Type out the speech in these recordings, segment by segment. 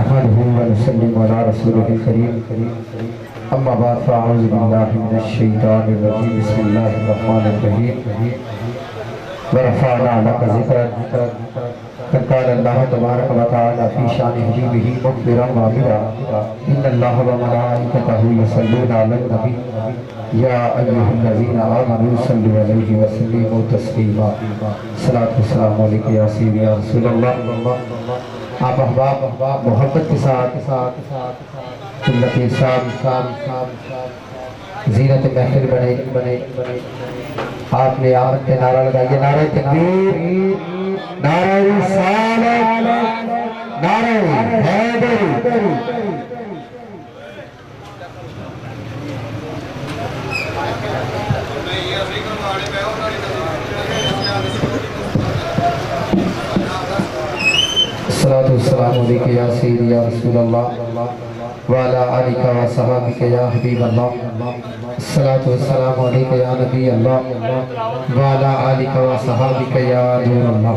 नहमदुहु व नसल्लिमु अला रसूलिल करीम अम्मा बाद फ़अऊज़ु बिल्लाहि मिनश शैतानिर रजीम बिस्मिल्लाहिर रहमानिर रहीम व रफ़अना लका ज़िक्रक क़द क़ाल अल्लाहु तबारक व तआला फ़ी शानि हबीबिही मुख़बिरन व आमिरा इन्नल्लाह व मलाइकतहु युसल्लूना अलन नबी या अय्युहल्लज़ीना आमनू सल्लु अलैहि व सल्लिमू तस्लीमा सलातु व सलामु अलैका या सय्यदी या रसूलल्लाह। आप अहबाब मोहब्बत के साथ सुन्नत इरशाद ज़ीनत महफिल बने आपने आमद पे नारा लगाइए, नारे तकबीर, नारे रिसालत, नारे हैदरी। सलातु वस्सलामु अलैका या सय्यदी या रसूलल्लाह व अला आलिका व सहाबिका या हबीबल्लाह। सलातु वस्सलामु अलैका या नबी अल्लाह व अला आलिका व सहाबिका या नूरल्लाह।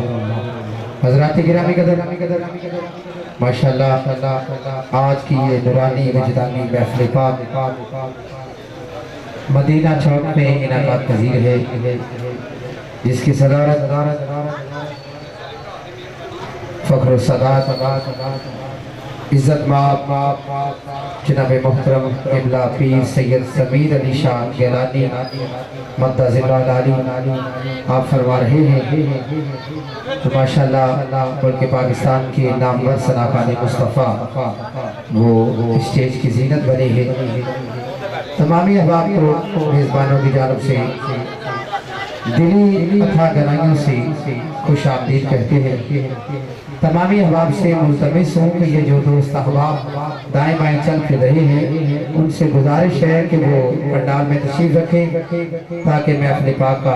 हज़रात गिरामी कदर माशाअल्लाह आज की ये नूरानी विजदानी महफ़िल पाक मदीना चौक में इनाक़ात पज़ीर है, जिसकी सदारत फ़ख्र सदात इज़्ज़त माब जनाब मोहतरम क़िबला पीर सैयद समीर अली शाह गिलानी मद्दज़िल्लाह अली आप फरमा रहे हैं तो माशाअल्लाह मुल्क पाकिस्तान के नामवर सनाखाने मुस्तफ़ा वो स्टेज की ज़ीनत बनी है। तमामी अहबाब को मेज़बानों की जानिब से दिली अथा गहराइयों से खुश आमदीद कहते हैं। तमामी अहबाब से मुल्तमिस हूँ कि ये जो दोस्त अहबाब दाएँ बाएँ चल फिर रहे हैं उनसे गुजारिश है कि वो पंडाल में तशरीफ़ रखें ताकि महफ़िल पाक का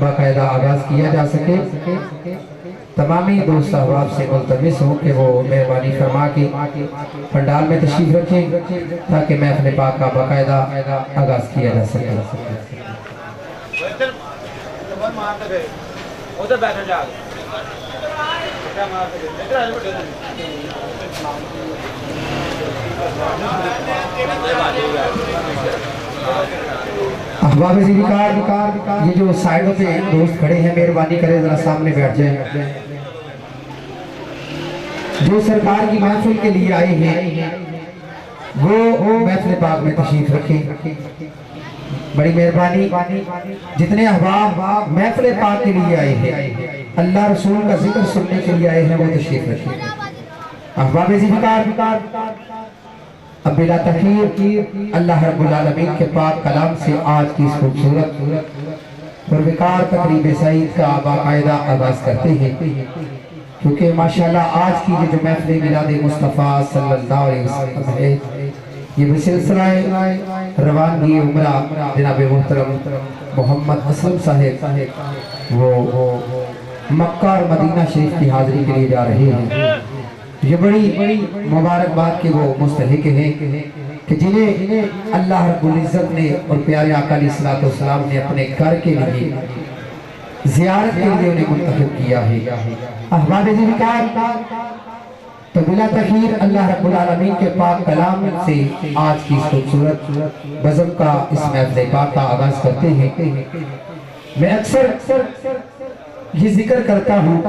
बाकायदा आगाज़ किया जा सके। तमामी दोस्त अहबाब से मुल्तमिस हूँ कि वो मेहरबानी फरमा के पंडाल में तशरीफ़ रखें ताकि महफ़िल पाक का बाकायदा आगाज़ किया जा सके। उधर बैठ जा अहबाब ज़िकार ये जो साइडों पे दोस्त खड़े हैं मेहरबानी करें जरा सामने बैठ जाएं। जो सरकार की महफिल के लिए आए हैं वो महफिल पाक में तशरीफ रखें, बड़ी मेहरबानी। जितने अहबाब महफिल पाक के लिए आए हैं अल्लाह रसूल का जिक्र सुनने के लिए आए हैं वो तशरीफ रखें। अहबाब ज़िकार अब बिला तखीर अल्लाह रब्बुल आलमीन के पाक कलाम से आज की इस खूबसूरत और विकार तकरीब सईद का बाकायदा आगाज़ करते हैं, क्योंकि माशाअल्लाह आज की जो महफिल मिलाद मुस्तफ़ा सल्लल्लाहु अलैहि वसल्लम है ये सिलसिला रवानगी उमरा जनाब मोहतरम मोहम्मद असलम साहिब वो मक्का और मदीना शरीफ की हाज़िरी के लिए जा रहे हैं। ये बड़ी मुबारकबाद के वो मुस्तहिक हैं कि जिन्हें अल्लाह रब्बुल इज़्ज़त ने और प्यारे आका अलैहिस्सलातु वस्सलाम ने अपने घर के लिए ज़ियारत के लिए उन्हें मुंतखब किया है। अहबाब ज़िकार तो बिला तखीर अल्लाह रब्बुल आलमीन के पाक कलाम से आज की खूबसूरत बज़म का इस महफ़िल पाक का आगाज़ करते हैं। मैं अक्सर ये जिक्र करता हूँ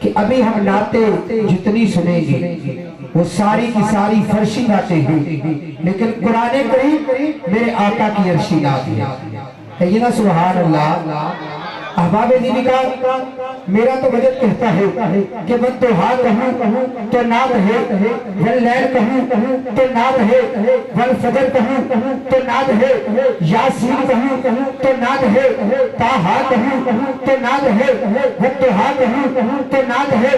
कि अभी हम नाते जितनी सुनेंगे वो सारी की सारी फर्शी नाते हैं, लेकिन कुरान करीम मेरे आका की अर्शी नात है ये ना सुभान अल्लाह। अहबाब ज़िकार मेरा तो वजह कहता है कि मैं तो हाँ कहूँ तो नात है, वल लैल कहूँ तो नात है, वल फजर कहूँ तो नात है, यासीन कहूँ तो नात है, ताहा कहूँ तो नात है, वत्तुहा कहूँ तो नात है,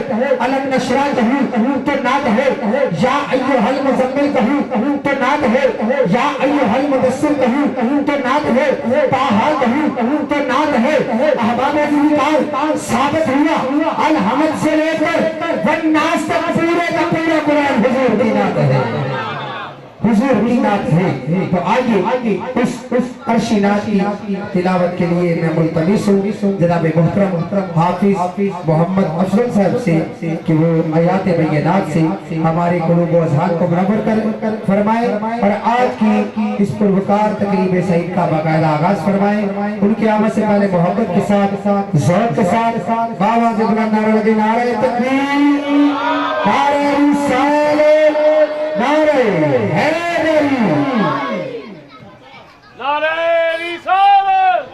अलम नशरा कहूँ तो नात है, या अय्युहल मुज़म्मिल कहूँ तो नात है, या अय्युहल मुदस्सिर कहूँ तो नात है, ताहा कहूँ तो नात है। अहबाब ज़िकार साबित हुआ अल हमद से लेकर वन्नास तक पूरे का पूरा कुरान हुजूर की नात है। हुजूर की नात है। तो आइए उस अर्शी नात की तिलावत के लिए मैं मुल्तमिस हूँ जनाब मोहतरम हाफिज मोहम्मद अफजल साहब से कि वो आयात बैनात से हमारे कुलूब व अज़हान को मुनव्वर कर फरमाए और आज की इस पुरवकार तकरीब सईद का बाकायदा आगाज फरमाए। उनकी आमद से पहले मोहब्बत के साथ ज़ौक़ के साथ बाबा से बुलंद नारा लगे, नारे तकबीर, नारे रिसालत, नारे हैदरी, नारे रिसालत।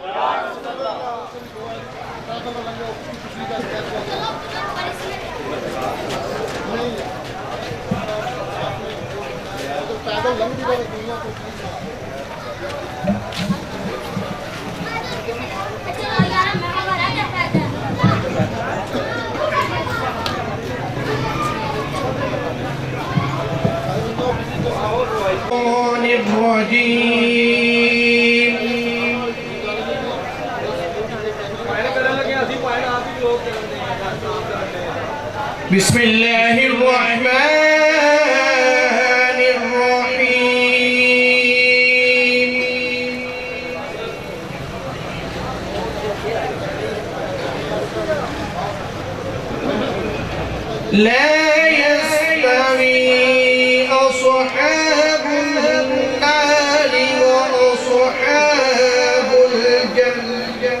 बिस्मिल्लाहिर्रहमानिर्रहीम। ला यस्तवी अस्हाबुन नारि व अस्हाबुल जन्नह।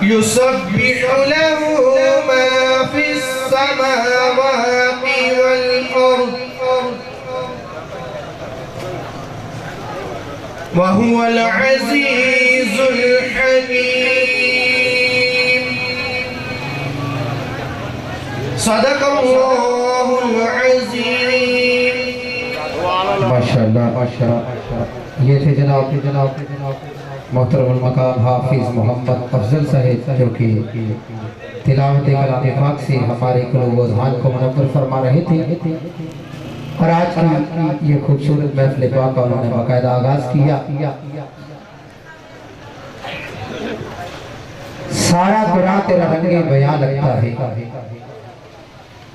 युसब्बिहु लहु मा फिस समावाति वल अर्द व हुवल अज़ीज़ुल हकीम। सदक़ल्लाहुल अज़ीम। माशाअल्लाह माशाअल्लाह। ये थे जनाब मोहतरम मकाम हाफिज मोहम्मद अफजल साहिब, जो कि तिलावत कलाम पाक से हमारे क़ुलूब व ज़हान को मुनव्वर फरमा रहे थे। और आज की ये खूबसूरत महफ़िल पाक का उन्होंने बाकायदा आगाज़ किया। सारा कुरान तेरा रंगे बयां लगता है,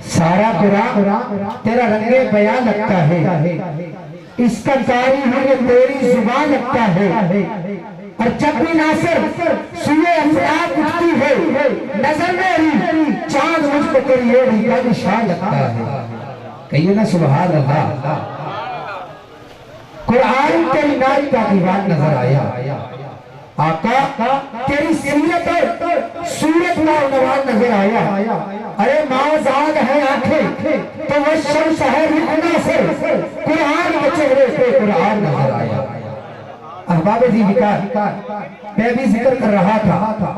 सारा कुरान तेरा रंगे बयां लगता है, इसका कारी मुझे तेरी जुबान लगता है। और जब भी नासिर सुए अफराद उठती है, नजर मेरी चांद मुझको तेरी ओढ़ी का निशान लगता है। कहिए ना सुभान अल्लाह। कुरान तेरी नाई का दीवान नजर आया, आका तेरी सीरत और सूरत का नवान नजर आया। अरे माज़ाद है आंखें तो वो शम्स है रुखना से, कुरान के चेहरे पे कुरान नजर आया। अहबाब जी विकार मैं भी जिक्र कर रहा था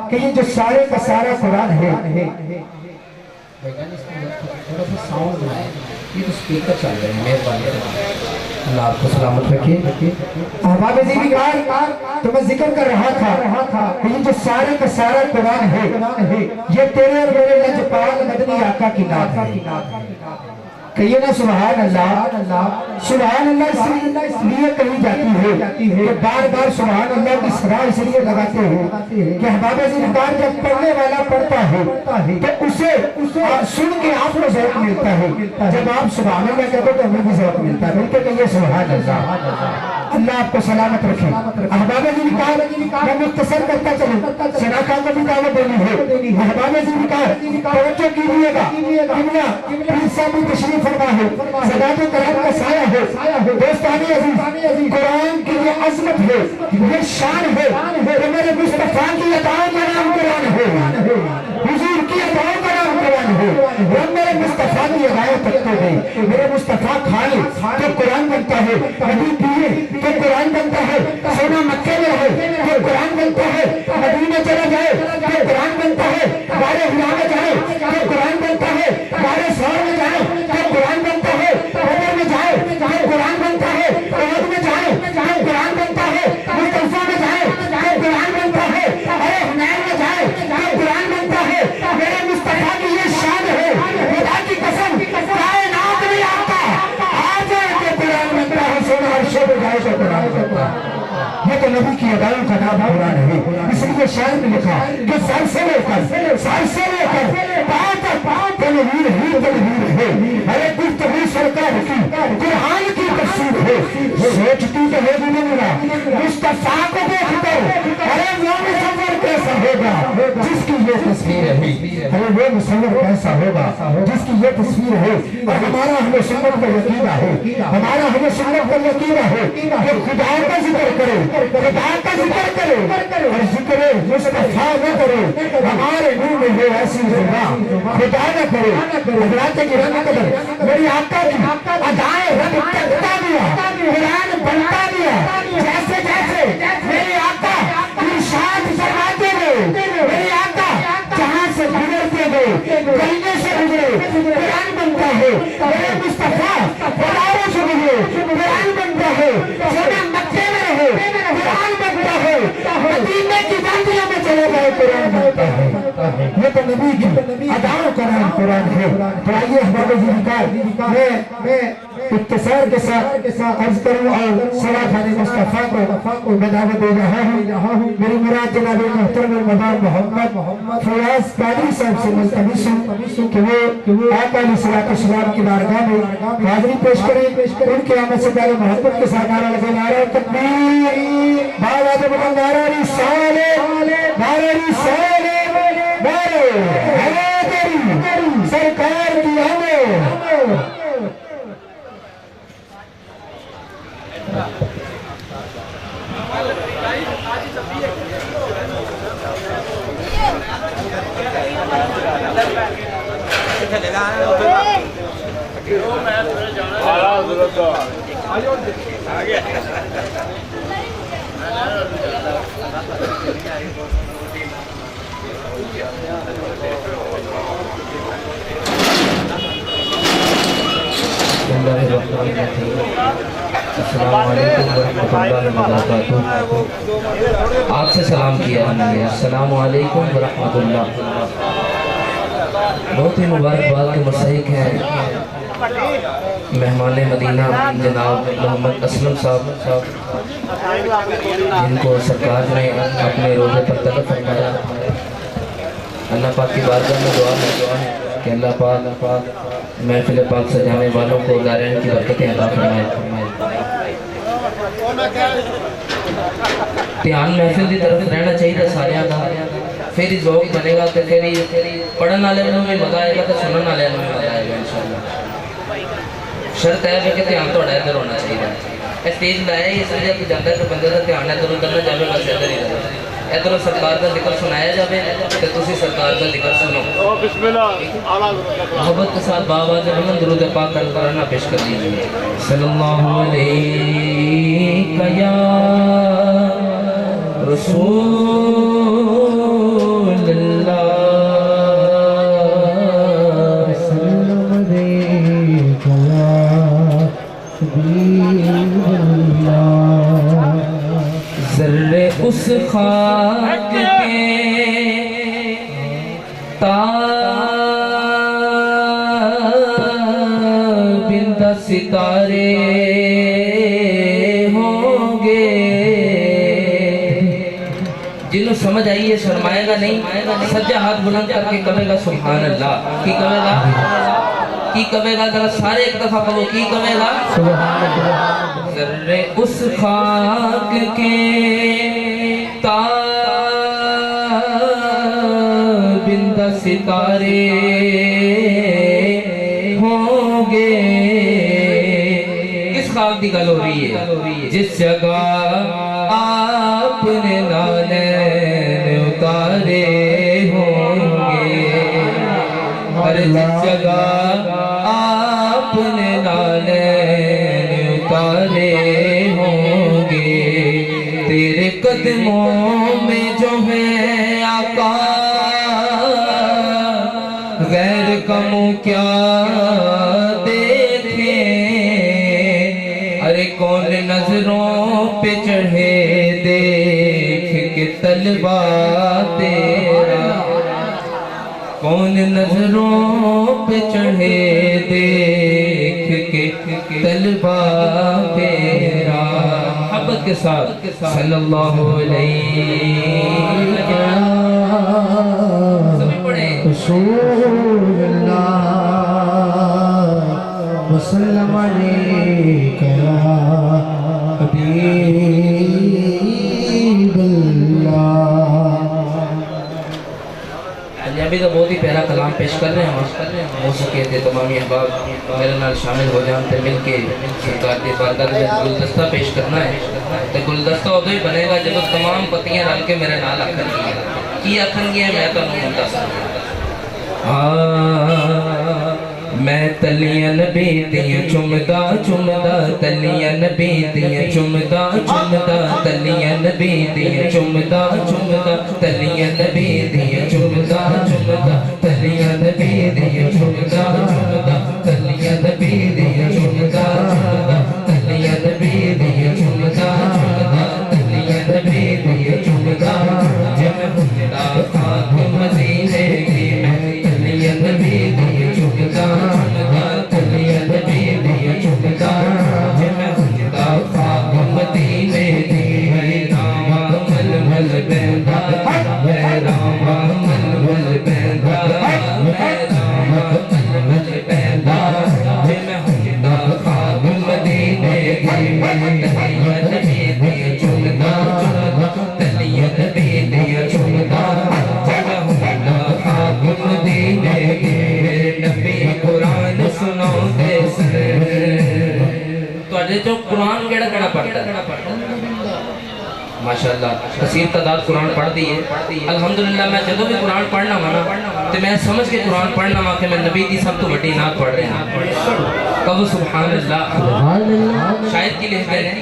कि ये जो सारे का सारा कुरान है, थोड़ा सा साउंड बनाए, ये तो स्पीकर चल रहे हैं, मेहरबानी अल्लाह आपको सलामत रखिए। अहबाब जी विकार तो मैं जिक्र कर रहा था कि ये जो सारे का सारा कुरान है, ये तेरे और मेरे लजपाल मदनी आका की नात है। कहिए ना सुभान अल्लाह। सुभान अल्लाह इसलिए कही जाती है कि बार बार सुभान अल्लाह की सदा इसलिए लगाते हैं कि अहबाब ज़िंदार जब पढ़ने वाला पढ़ता है तो उसे सुन के आपको ज़ौक़ मिलता है। जब आप सुभान अल्लाह कहते हो तो हमें भी ज़ौक़ मिलता है। मिलकर कहिए सुभान अल्लाह। अल्लाह आपको सलामत रखे। अहबाब ज़िंदार मैं मुख्तसर करता चलूं, सदाका को भी दावत देनी है। अहबाब ज़िंदार तवज्जो कीजिएगा, किबला पीर साहब भी तशरीफ फरमा है, सदाक़त करम का साया है। दोस्तानी अज़ीज़, कुरान की ये अज़मत है, ये शान है कि मेरे मुस्तफ़ा की अताओं का नाम कुरान है, हुजूर की अताओं का नाम कुरान है। और मेरे मुस्तफ़ा की अदाएं तकते हैं। मेरे मुस्तफ़ा खाए तो कुरान बनता है, नबी पिए तो कुरान बनता है, सोना मक्के में रहे तो कुरान बनता है, मदीने चला जाए तो कुरान बनता है, बारे हिरा में जाए तो कुरान बनता है, बारे शहर में जाए तो कुरान बनता है, बदर में जाए तो कुरान बनता है, उहद में जाए तो कुरान बनता है, मुस्तफा में जाए तो कुरान बनता है, अरे हुनैन में जाए तो कुरान बनता है। मेरे मुस्तफा की ये शान है, खुदा की कसम कायनात में आता आज के कुरान बनता है, सोना और शोभ जाए तो कुरान बनता है। ये तो नबी की अदाओं का नाम कुरान है। इसलिए शायर ने लिखा कि सर से लेकर पाँव तक तनवीर ही तनवीर है। अरे गुफ्तगू सरकार की कुरान की तफसीर है। सोचती तो है मेरा मुस्तफा को देखकर, अरे वो मुसव्वर कैसा होगा जिसकी ये तस्वीर है। अरे वो मुसव्वर कैसा होगा जिसकी ये तस्वीर है। और हमारा हमें सुन्नत का यकीन है, हमारा हमें सुन्नत का यकीन है कि खुदा का जिक्र करे, खुदा का जिक्र करे और जिक्र मुस्तफा न करे। हमारे मुंह में हो ऐसी जुबान खुदा न करे। हज़रात किराम कदर मेरी आका की अदाएं रब तकता गया, कुरान बनता गया। जैसे जैसे मेरी आका इरशाद फरमाते गए, मेरी आका जहां से गुजरते गए, कहीं से गुजरे कुरान बनता है। मेरे मुस्तफा बदारों से गुजरे कुरान बनता है, सोना मक्के में रहे कुरान बनता है, मदीने की वादियों में चले गए कुरान बनता है। ये तो नबी की अदाओं का नाम कुरान है। तो आइए अहबाब ज़िंदार मैं इख्तिसार के साथ अर्ज करूं और सवा खाने मुस्तफा को मैं दावत दे रहा हूं। मेरी मुराद जनाब मोहतरम मदाम मोहम्मद फयाज कादरी साहब से मुल्तमिस हूं कि वो आका अलैहिस्सलाम की बारगाह में हाज़िरी पेश करें। उनके आमद से पहले मोहब्बत के साथ नारा लगे, नारा तकबीर, नारा रिसालत, नारा रिसालत, नारा हैदरी सरकार की आमद। आपसे सलाम किया हमने। अस्सलाम वालेकुम व रहमतुल्लाह। बहुत ही मुबारकबाद के मुस्तहिक हैं मेहमान मदीना जनाब मोहम्मद असलम साहब, जिनको सरकार ने अपने रोज़े पर तलब फरमाया। अल्लाह पाक की बारगाह में दुआ है कि अल्लाह पाक महफिल पाक सजाने वालों को दारैन की बरकतें अता फरमाए। ध्यान महफिल की तरफ रहना चाहिए सारिया का, फिर ही ज़ौक बनेगा तो फिर ही पढ़ने वाले भी मजा आएगा तो सुनने वाले भी मजा आएगा इंशाअल्लाह। शर्त है कि ध्यान थोड़ा इधर होना चाहिए। स्टेज लाया ही इसलिए कि जाता है तो बंदे का ध्यान इधर उधर ना जाए, बस इधर ही रहे। इधरों सरकार का जिक्र सुनाया जाए तो तुसी सरकार का जिक्र सुनो। मोहब्बत के साथ बाबा जब दुरूद पाक कर कराना पेश कर दीजिए। सल्लल्लाहु अलैहि या ज़र्रे उस खाक के ताबिंदा सितारे होंगे। जिन्हों समझ आई है शर्माएगा नहीं, सज्जा हाथ बुलंद करके कहेगा सुभान अल्लाह। की कहेगा, की कहेगा, जरा सारे एक दफा कहो, की कहेगा सुभान अल्लाह। ज़र्रे उस खाक के ताबिंदा सितारे होंगे। किस खाक की गल हो रही है? जिस जगह आपने नानैन उतारे होंगे, हर जिस जगह आपने नानैन उतारे होंगे। तेरे कदमों में जो है आका, गैर कमो क्या देखे। अरे कौन नजरों पे चढ़े देख के तलबा तेरा, कौन नजरों पे चढ़े देख के तलबा तेरा। मोहब्बत के साथ सल्लल्लाहु अलैहि वसल्लम अलैका या हबीबल्लाह। पंजाबी का बहुत ही प्यारा कलाम पेश कर रहे हैं। मौसीकी के तमाम अहबाब मेरे नाल शामिल हो जान ते मिल के सरकार की बारगाह में गुलदस्ता पेश करना है। तो गुलदस्ता उदो ही बनेगा जब तमाम पत्तियां रल के मेरे नाल आखन की आखन मैं तुहानू दस। मैं तलियां नबी दियां चुमदा चुमदा, तलियां नबी दियां चुमदा चुमदा, तलियां नबी दियां चुमदा चुमदा, तलियां नबी दियां चुमदा चुमदा, तलियां नबी दियां चुमदा चुमदा, तलियां नबी दियां चुमदा चुमदा, तलियां नबी दियां चुमदा चुमदा, तलियां नबी दियां चुमदा चुमदा। जब हुंदा खाक मदीने की मैं तलियां नबी दियां चुमदा चुमदा, तलियां नबी दियां चुमदा। जब हुंदा खाक मदीने की मैं रामा मल मल बहदा, मैं रामा माशाअल्लाह कसीर तादाद कुरान पढ़ दी है अल्हम्दुलिल्लाह। मैं जदों भी कुरान पढ़ना वा ना तो मैं समझ के कुरान पढ़ना वा कि मैं नबी की सब तो बड़ी नात पढ़ रहा हूँ। कब सुभान अल्लाह। शायद की लिखते हैं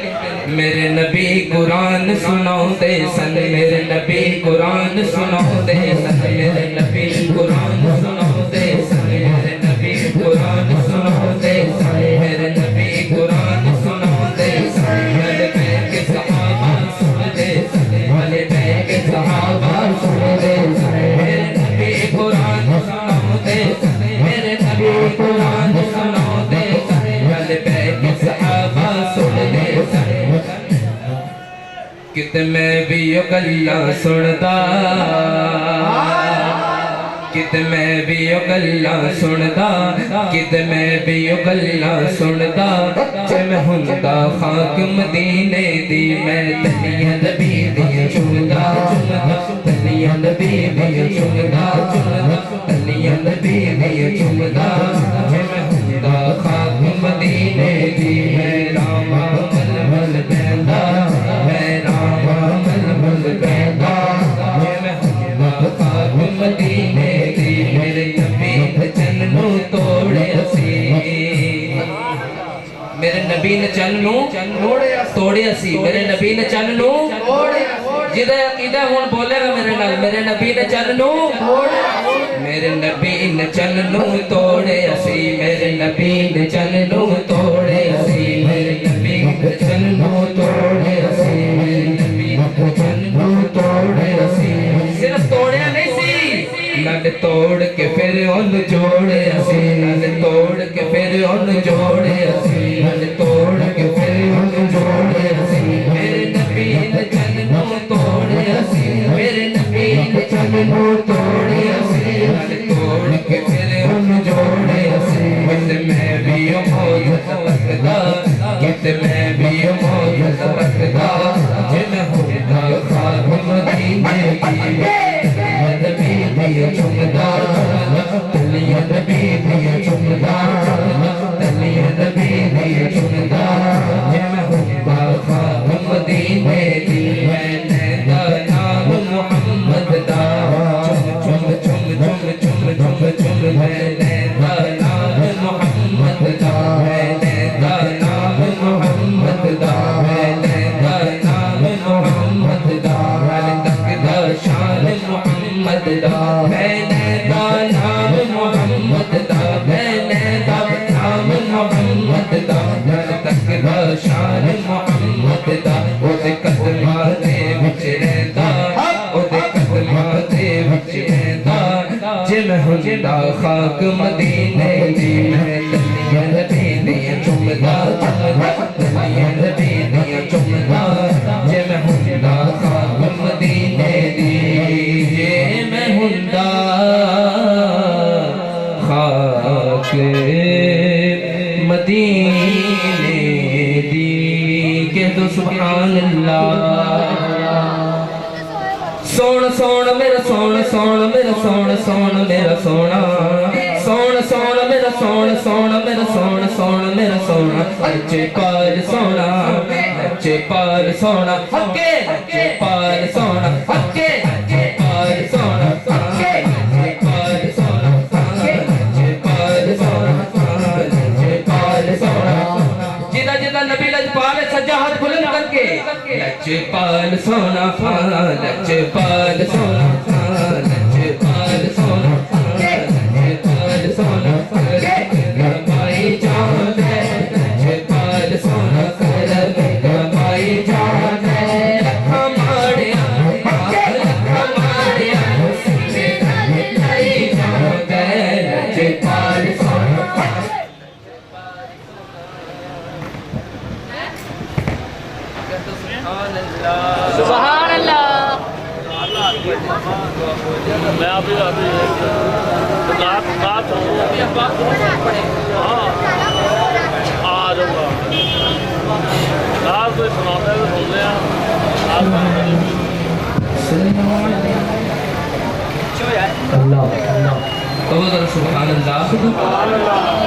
मेरे नबी कुरान सुनाते सन, मेरे नबी कुरान सुनाते सन, मेरे नबी कुरान सुनाते सन, मेरे नबी कुरान सुनाते सन, मेरे नबी कुरान सुनाते सन, मेरे के सहाबा सुनते सन, मेरे के सहाबा सुनते सन, मेरे नबी कुरान सुनाते सन, मेरे नबी कुरान सुनाते सन, मेरे के सहाबा सुनते सन। कित मैं भी यो गल्ला सुनदा, कित मैं भी यो गल्ला सुनदा, कित मैं भी यो गल्ला सुनदा, जे मैं हुंदा खाक मदीने दी, मैं तलियां नबी दी चुमदा चुमदा, तलियां नबी दी चुमदा चुमदा, तलियां नबी दी चुमदा, जे मैं हुंदा खाक मदीने दी, मैं रामा मल मल बैंदा, मैं रामा मल मल बैंदा, जे मैं हुंदा खाक मदीने दी, मेरे नबी ने चन्नू तोड़े असी, मेरे नबी ने चन्नू तोड़े असी, मेरे नबी ने चन्नू जिदा अकीदा हुन बोलेगा मेरे नाल, मेरे नबी ने चन्नू मेरे नबी ने चन्नू तोड़े असी, मेरे नबी ने चन्नू तोड़े असी, मेरे नबी ने चन्नू तोड़े असी, मेरे नबी ने चन्नू तोड़े असी। सिर्फ तोड़िया नहीं सी, नल तोड़ के फिर उन जोड़े असी, नल तोड़ के फिर उन जोड़े असी, नल तोड़ के फिर उन जोड़े असी, मेरे नबी ने चन्नू तोड़े असी, मेरे नबी ने चन्नू तोड़े असी, नल तोड़ के फिर उन जोड़े असी। कित मैं भी मौज रखदा, कित मैं भी मौज रखदा, जे मैं होता खाक मदीने की, नबी दिया चुमदा, तलियां नबी दिया चुमदा, तलियां नबी दिया चुमदा, जे मैं होता खाक मदीने दी, मैंने नाम मोहम्मद दा चुम चुम चुम चुम चुम चुम, मैंने नाम मोहम्मद दा, मैंने नाम मोहम्मद दा, मैंने नाम मोहम्मद दा, तक दा शान मोहम्मद दा, मैंने नाम मोहम्मद दा, मैंने नाम मोहम्मद दा, तक दा शान मोहम्मद दा, ओदे कदमां दे विच रहंदा, ओदे कदमां दे विच रहंदा, जे मैं हुंदा खाक मदीने दी, मैं तलियां नबी दी चुमदा चुमदा, तलियां नबी दी चुमदा, जे मैं हुंदा खाक मदीने दी, जे मैं हुंदा खाक मदीने दी। के तो सुभान अल्लाह। सोन सोन मेरा सोन सोन मेरा सोन सोन मेरा सोना, सोन सोन मेरा सोन सोन मेरा सोन सोन मेरा सोना, अच्छे पाल सोना, अच्छे पाल सोना, हके अच्छे पाल सोना, हके अच्छे पाल सोना, हके अच्छे पाल सोना, हके अच्छे पाल सोना, अच्छे पाल सोना। जिदा जिदा नबी लजपाल सज्जा हाथ बुलंद करके लजपाल सोना, लजपाल सोना, लजपाल सोना, लजपाल सोना, भाई जान है लजपाल सोना, भाई जान है हमारे हमारे लजपाल सोना। सुभान अल्लाह। मैं अभी बात हाँ आ जाऊँगा। कोई सुनाते तो सुन लिया। सुभान अल्लाह।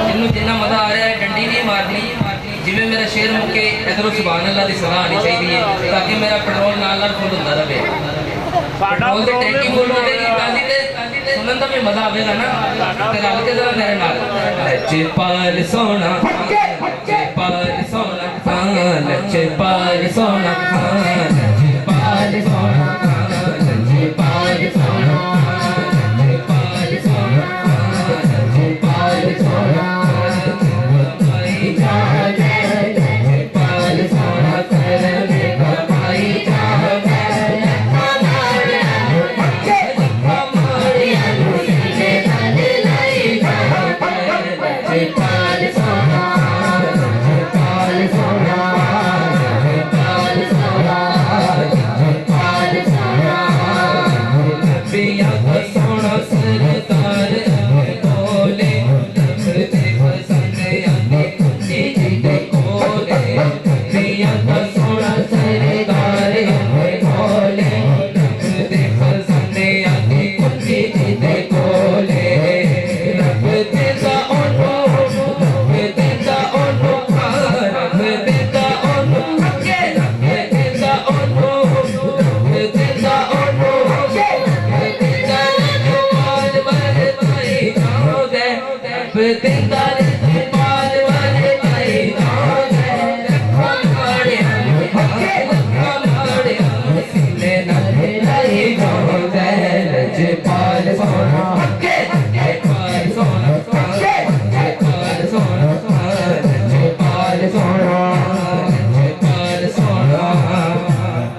जिन्हों जिन्ना मजा आ रहा है डंडी नहीं मारनी, जिवें मेरा शेर मुके इधरों सुभान अल्लाह की सलाह आनी चाहिए ताकि मेरा पेट्रोल नाल फुल होता रहे। पेट्रोल की टैंकी फुल होगी ताजी सुनने का भी मजा आएगा ना। ते रल के जरा मेरे नाल लचपाल सोना लचपाल सोना लचपाल सोना लचपाल सोना लचपाल सोना लचपाल सोना लचपाल सोना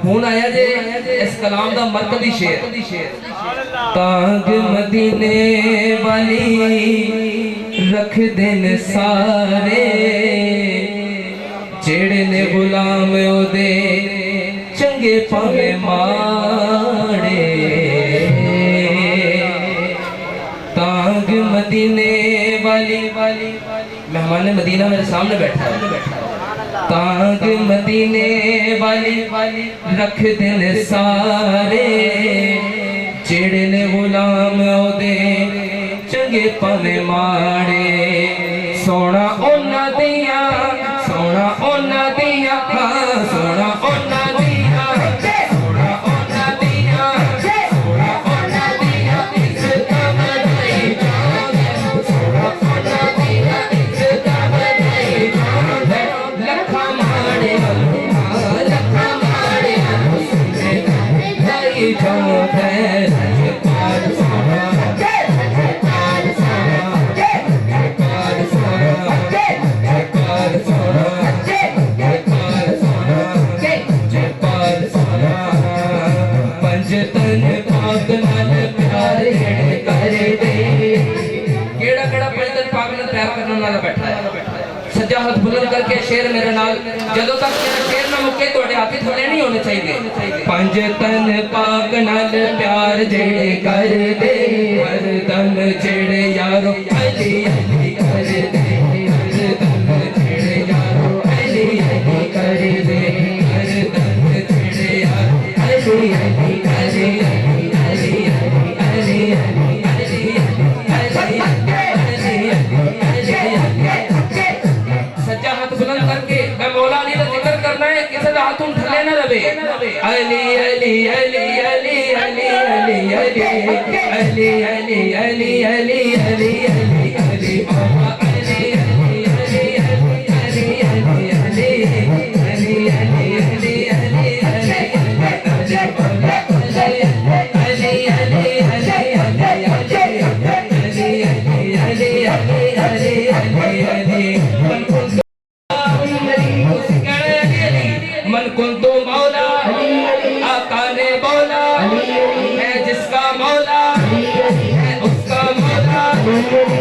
हूं आया जे इस कलाम का मरकजी शेर तांग मदीने वाली रख देन सारे जेड़े ने गुलाम ओदे चंगे पावे माड़े तांग मदीने वाली मेहमान मदीना मेरे सामने बैठा है तांग मदीने वाली रख दिन सारे जेड़े ने गुलाम ओदे चंगे पावे माड़े सोना ओना दिया सोना ओना दिया सोना ओना दिया सोना ओना दिया सोना ओना दिया इसका बनाई सोना ओना दिया इसका बनाई लखा माड़े लखा माड़े लाई जाओ सज्जा हाथ बुलंद करके शेर मेरे नाल जदों तक मेरा शेर ना मुके तोड़े हाथ थल्ले नहीं होने चाहिए। पंज तन पाक नाल प्यार जेड़े कर दे हर दम जेड़े यारो अली अली कर दे हर दम जेड़े यारो अली अली कर दे हर दम जेड़े यारो अली अली अली अली अली अली सच्चा हाथ बुलंद करके मैं मौला अली का जिक्र करना है किसी का हाथ थले ना रहे अली अली अली अली अली अली अली अली अली अली अली अली अली अली बाबा अली अली अली अली अली अली अली अली अली अली मन कुल तो मौला आका ने बोला मैं जिसका मौला मैं उसका मौला मन कुल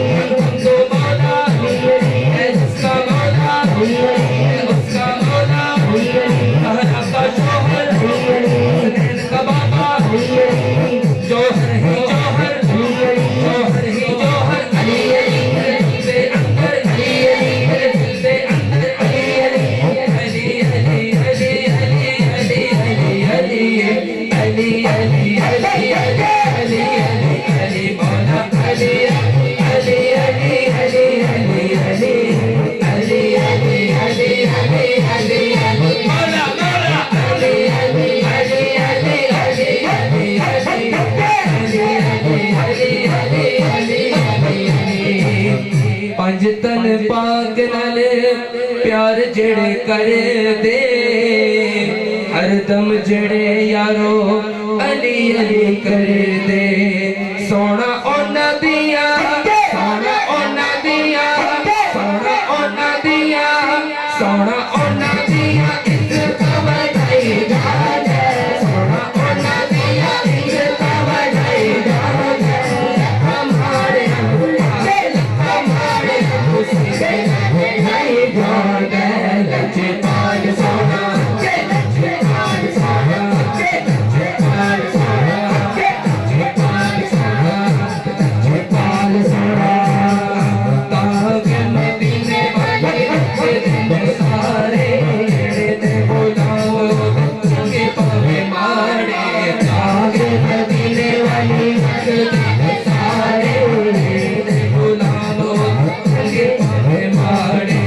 तो मौला मैं जिसका मौला मैं उसका मौला कहरा का शोहर हुसैन का बाबा जौहर ही जौहर जौहर ही जौहर अली अली से अंदर अली अली से अंदर अली अली अली अली अली अली अली अली अली अली अली अली मौला अली अली अली अली अली अली अली अली अली यार जेड़े कर दे हरदम जेड़े यारो अली अली कर दे सोना ओना दिया सोना ओना दिया सोना ओना दिया सोना ओना दिया इज्जत बढ़ाई जाने सोना ओना दिया इज्जत बढ़ाई जाने हमारे मुझसे नहीं जाने लचे पाल सोना लचे पाल सोना लचे पाल सोना लचे पाल सोना लचे पाल सोना ताके मदीने वाले अच्छे दिन सारे तेरे बुलाओ चंगे पावे मारे ताके मदीने वाले अच्छे दिन सारे तेरे बुलाओ चंगे पावे मारे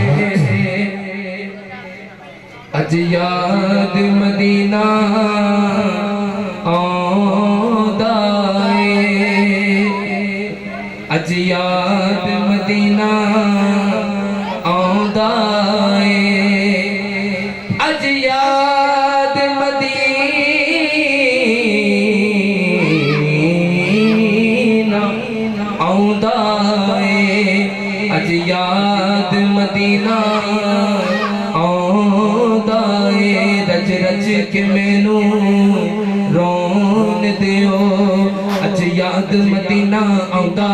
अज याद मदीना आंदा अज याद मदीना आंदा अज याद मदीना आंदा अज याद मदीना आंदा रच रच के मैनू रोन दियो अज याद मदीना आंदा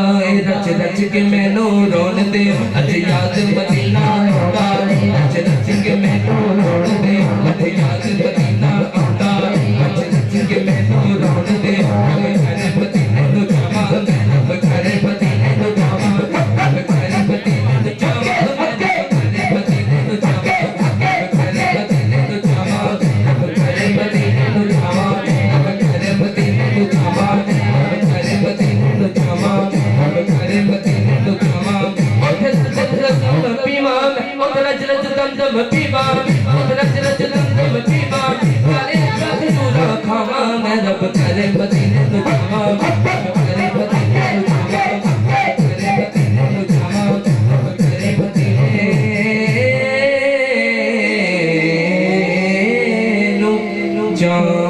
रच रच के मैनू रोन दियो अज याद मदीना आंदा रच रच के मैनू रोन दियो अज याद मदीना आंदा रच रच के मैनू रोन दियो करे मदीने नु जावा मैं करे मदीने नु जावा मैं करे मदीने नु जावा करे मदीने नु जावा करे मदीने नु जावा करे मदीने नु जावा करे मदीने नु जावा करे मदीने नु जावा करे मदीने नु जावा ओथे दम पीवा ओथे रज रज दम पीवा ओथे रज रज दम पीवा काले रंग चूरा खावा मैं रब करे मदीने नु जावा करे मदीने नु जावा करे मदीने नु जावा करे मदीने नु जावा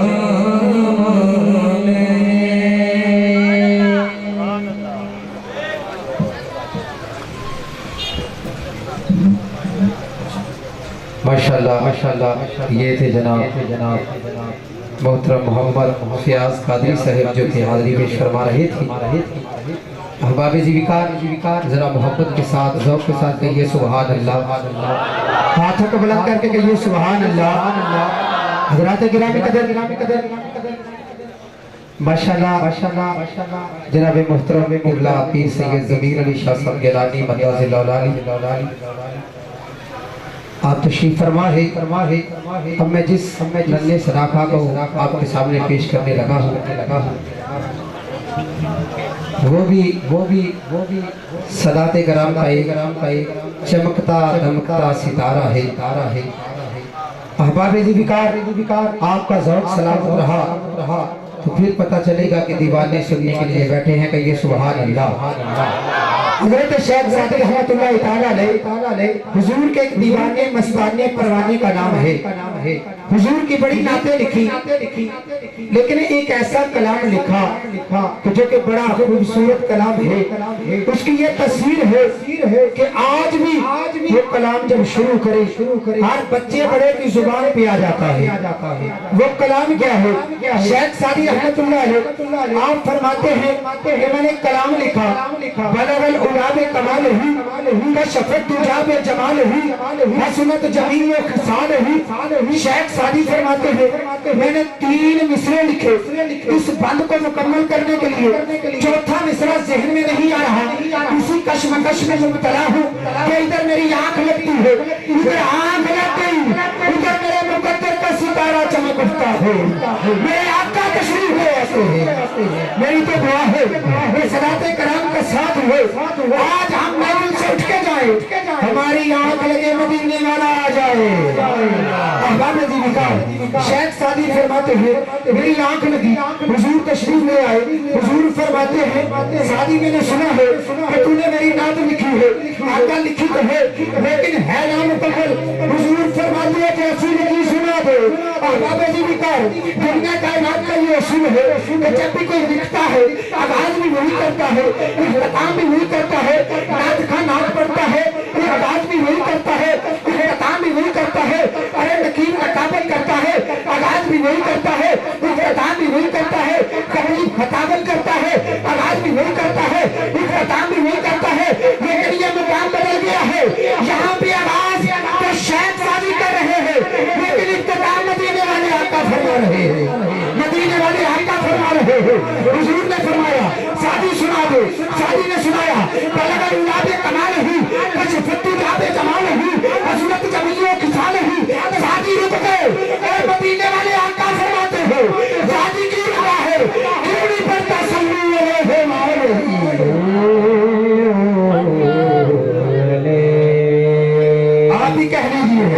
माशाल्लाह माशाल्लाह ये थे जनाब मोहतरम मोहम्मद फयाज कादरी साहब जो कि हाजिरी पेश फरमा रहे थे अहबाब जीविकार जरा मोहब्बत के साथ ज़ौक़ के साथ कहिए सुभान अल्लाह हाथों को बुलंद करके कहिए सुभान अल्लाह हज़रात गिरामी कदर माशाल्लाह माशाल्लाह जनाब मोहतरम मुल्ला पीर सैयद ज़मीर अली शाह साहब गिलानी मदाज़िल औलानी आप तशरीफ फरमा है अब मैं जिस नन्हे सदाका को आपके सामने पेश करने लगा हूँ वो भी सदाते गराम का एक चमकता दमकता सितारा है अहबाब दीविकार आपका ज़ौक़ सलामत रहा तो फिर पता चलेगा कि दीवाने सुनने के लिए बैठे हैं कि ये सुभान अल्लाह हज़रत शेख ज़ादी रहमतुल्लाह तआला अलैह हुजूर के एक दीवाने मस्ताने परवाने का नाम है हुजूर की बड़ी नाते लिखी लेकिन एक ऐसा कलाम लिखा कि जो कि बड़ा खूबसूरत कलाम है उसकी ये तस्वीर है कि आज भी वो कलाम जब शुरू करे हर बच्चे बड़े की जुबान पे आ जाता है वो कलाम क्या है शेख ज़ादी रहमतुल्लाह अलैह आप फरमाते हैं कि मैंने कलाम लिखा बलगल उलाबे कमाल ही कशफत तुजाबे जमाल ही हसनत जमील खसाल ही शेख ज़ादी फरमाते हैं मैंने 3 मिसरे लिखे इस बंद को मुकम्मल करने के लिए चौथा मिसरा ज़हन में नहीं आ रहा इसी कश्मकश में मुब्तला हूँ कि इधर मेरी आंख लगती है इधर आंख लग गई उधर मेरे मुकद्दर का सितारा चमक उठता है मेरे आका तशरीफ है मेरी तो दुआ है कि सदाते कराम का साथ हो। आज हम महफिल से उठ के जाए, हमारी आंख लगे मदीने वाला आ जाए। अहबाब दीन का शेख सादी फरमाते हैं मेरी आंख लगी, हुजूर तशरीफ ले आए। हुजूर फरमाते हैं सादी मैंने सुना है कि तूने मेरी नात लिखी है। आका लिखी तो है लेकिन है ना मुकम्मल। हुजूर फरमाते हैं कि ऐसी लिखी सुना दो। अहबाब दीन का दुनिया कायनात का ये असूल है कि जब भी कोई लिखता है आगाज भी वही करता है, इख्तिताम भी वही करता है, नात का नात पढ़ता है, आगाज भी वही करता है, इख्तिताम भी वही करता है। अरे नकीर अकाबत करता है, आगाज भी वही करता है, इख्तिताम भी वही करता है, कबीर खताबत करता है, आगाज भी वही करता है, इख्तिताम भी वही करता है। लेकिन ये मुकाम बदल गया है, यहाँ पे आगाज तो शेख सादी कर रहे हैं लेकिन इख्तिताम मदीने वाले आका फरमा रहे हैं, मदीने वाले आका फरमा रहे हैं। हुजूर ने फरमाया सादी सुना दो। सादी ने सुनाया बलगल उलाबे कमाल ही कुछ फत्तू लाबे कमाल ही हसरत जमीओ खिसाल ही। सादी रुक गए, ए मदीने वाले आका फरमाते हो सादी की रुका है, क्यों नहीं पढ़ता सल्लल्लाहु अलैहि आप ही कह लीजिए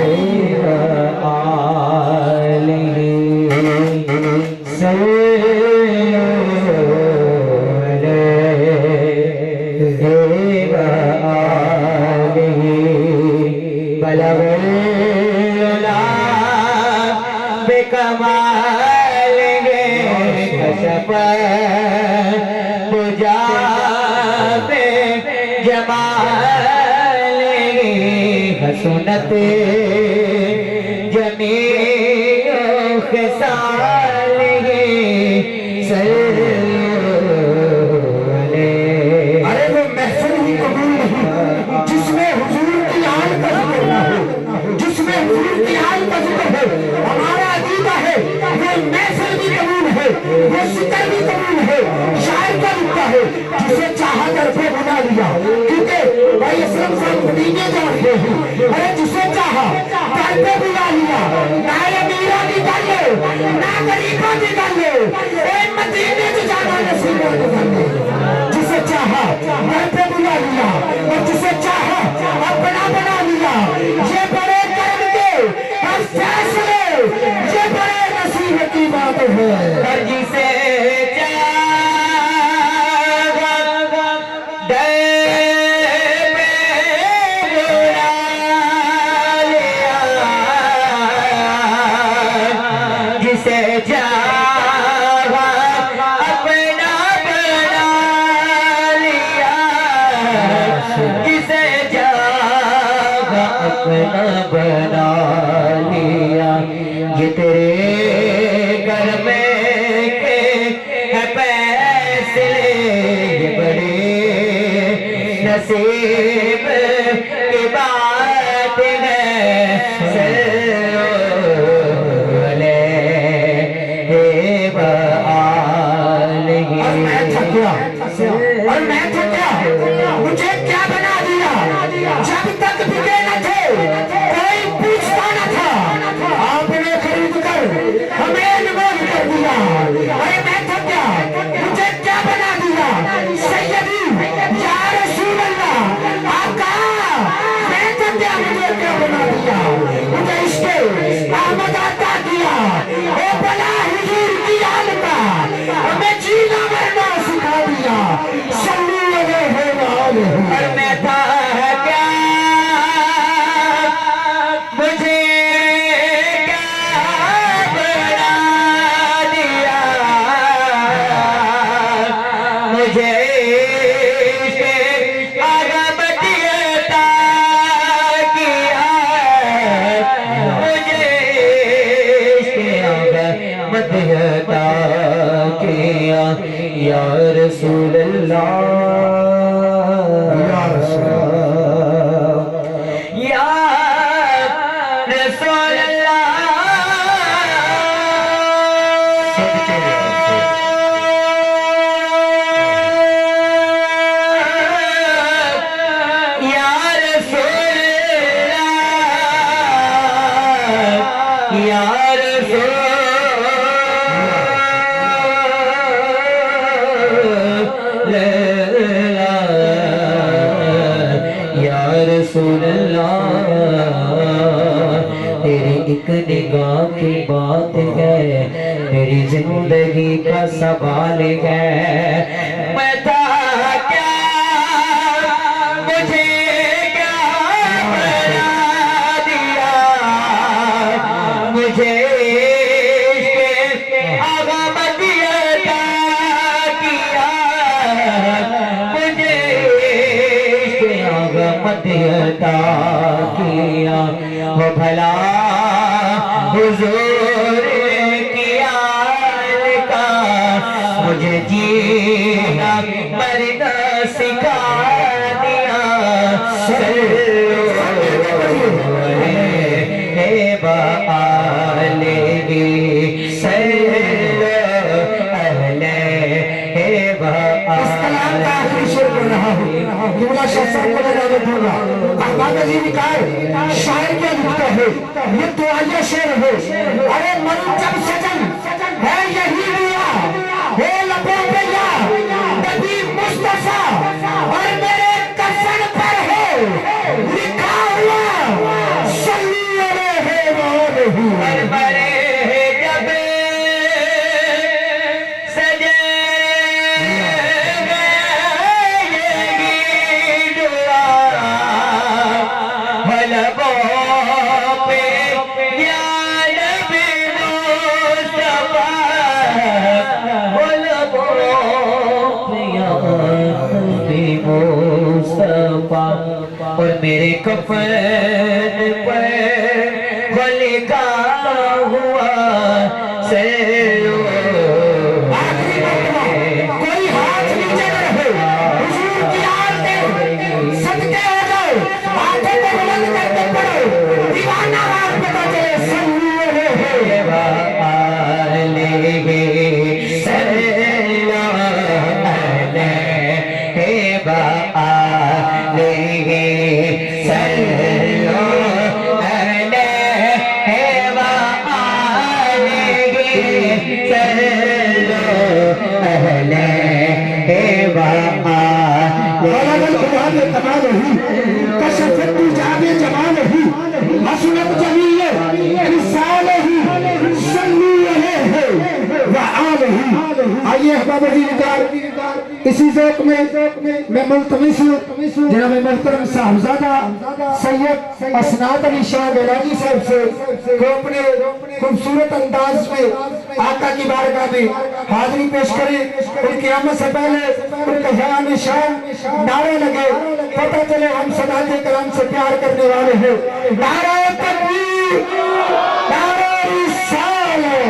सुनत जमी खसाल अरे वो महफिल ही कबूल नहीं जिसमें हुजूर की आल का जिक्र ना हो, जिसमें हुजूर की आल का जिक्र हो। हमारा अकीदा है वो महफिल भी कबूल है, वो जिक्र भी कबूल है। शायर का लिखता है जिसे चाहा दर पे बुला लिया, क्योंकि भाई असलम साहब मदीने जा रहे हैं। अरे जिसे चाहा दर पे बुला लिया, ना अमीरों की गल ना गरीबों की गल, एक मदीने से जाना नसीबों की गल। जिसे चाहा घर पे बुला लिया और जिसे चाहा अपना बना लिया। ये बड़े कर्म के और फैसले, ये बड़े नसीब की बात है। और जिसे बना लिया, ये तेरे घर में के है फैसले, ये बड़े नसीब की बात है। और मैं थक गया, मुझे क्या बना दिया। जब तक बिके न थे कोई पूछता न था, आपने खरीद कर हमें अनमोल कर दिया। अरे मैं थक गया, मुझे क्या बना दिया। सैयदी या रसूल अल्लाह आका, मैं थक गया, मुझे क्या बना दिया। मुझे इसके आमद अता किया, ओ बला हुजूर की आल का हमें जीना मरना सिखा दिया। सल्लल्लाहु अलैहि वसल्लम। और मैं था क्या, मुझे क्या बना दिया, मुझे आगमत अता किया, मुझे आगमत अता किया। या रसूल अल्लाह, या रसूल अल्लाह, या रसूल अल्लाह, या रसूल की बात है, मेरी जिंदगी का सवाल है। मैं था क्या, मुझे क्या बना दिया, मुझे आगा मदियता किया, मुझे आगा मदियता किया। वो भला हुजूर किया का मुझे जीना मरना सिखा दिया। हे बालेगी सल्लो अहले हे आखिरी शेर बोल रहा हूँ, जुमला शासन को लगावे दूंगा। अहमद अली निकाय शायर क्या लिखता है, ये दुआया शेर है। अरे मन जब सजन है यही लिया, हे लबों पे या नबी मुस्तफा, और मेरे कफन पर है लिखा हुआ सल्ली अलैहि व आलिही। और मेरे कफन पर लिखा हुआ सल्लो। कोई हाथ नीचे न रहे, हुजूर की आरती सदके हो जाओ, आंखें को बुलंद करके पढ़ो, दीवाना रात पे बजे सल्लू अलैहि व आलिही सल्लो अलैहि व आलिही सल्लो अलैहि व आलिही सल्लो अलैहि व बलगल खुदा के कमाल ही, कशफत जाबे जमाल ही, हसनत जमील इंसान ही, सल्लू अलैहि व आलिही। आइए अहबाब दीदार, इसी ज़ौक़ में मैं मुल्तमिस हूँ जनाब मोहतरम साहबजादा सैयद असनाद अली शाह गिलानी साहब से को अपने खूबसूरत अंदाज में आका की बारगाह में हाजिरी पेश करें। उनकी आमद से पहले उनके ज़यान शान नारे लगे, पता चले हम सदाते कलाम से प्यार करने वाले हैं। नारे तकबीर, नारे रिसालत,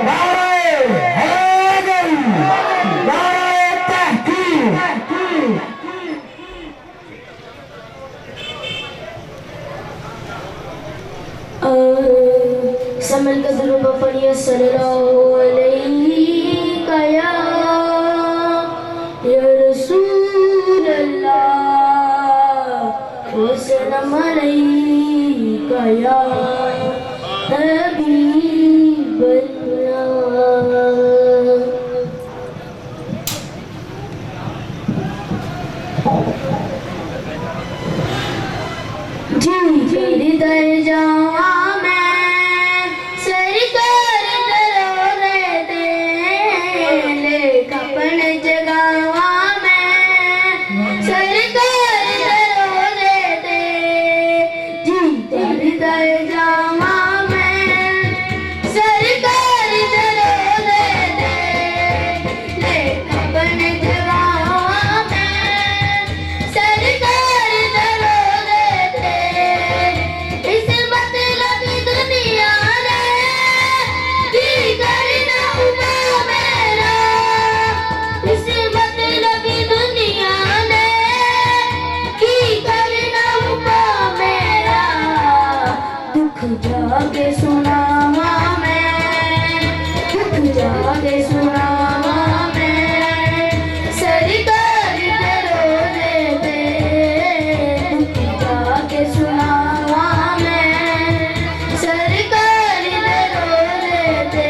नारे हैदर, नारे तहकीर। समल का ज़रूर पढ़िए सल्लल्लाहु अलैहि या रसूल अल्लाह व सल्लम अलैका या हबीब अल्लाह। जी हृदय जावा जाके सुनावा मैं, दुख जाके सुनावा मैं, सरकार के रोज़े पे दुख जाके सुनावा मैं, सरकार के रोज़े पे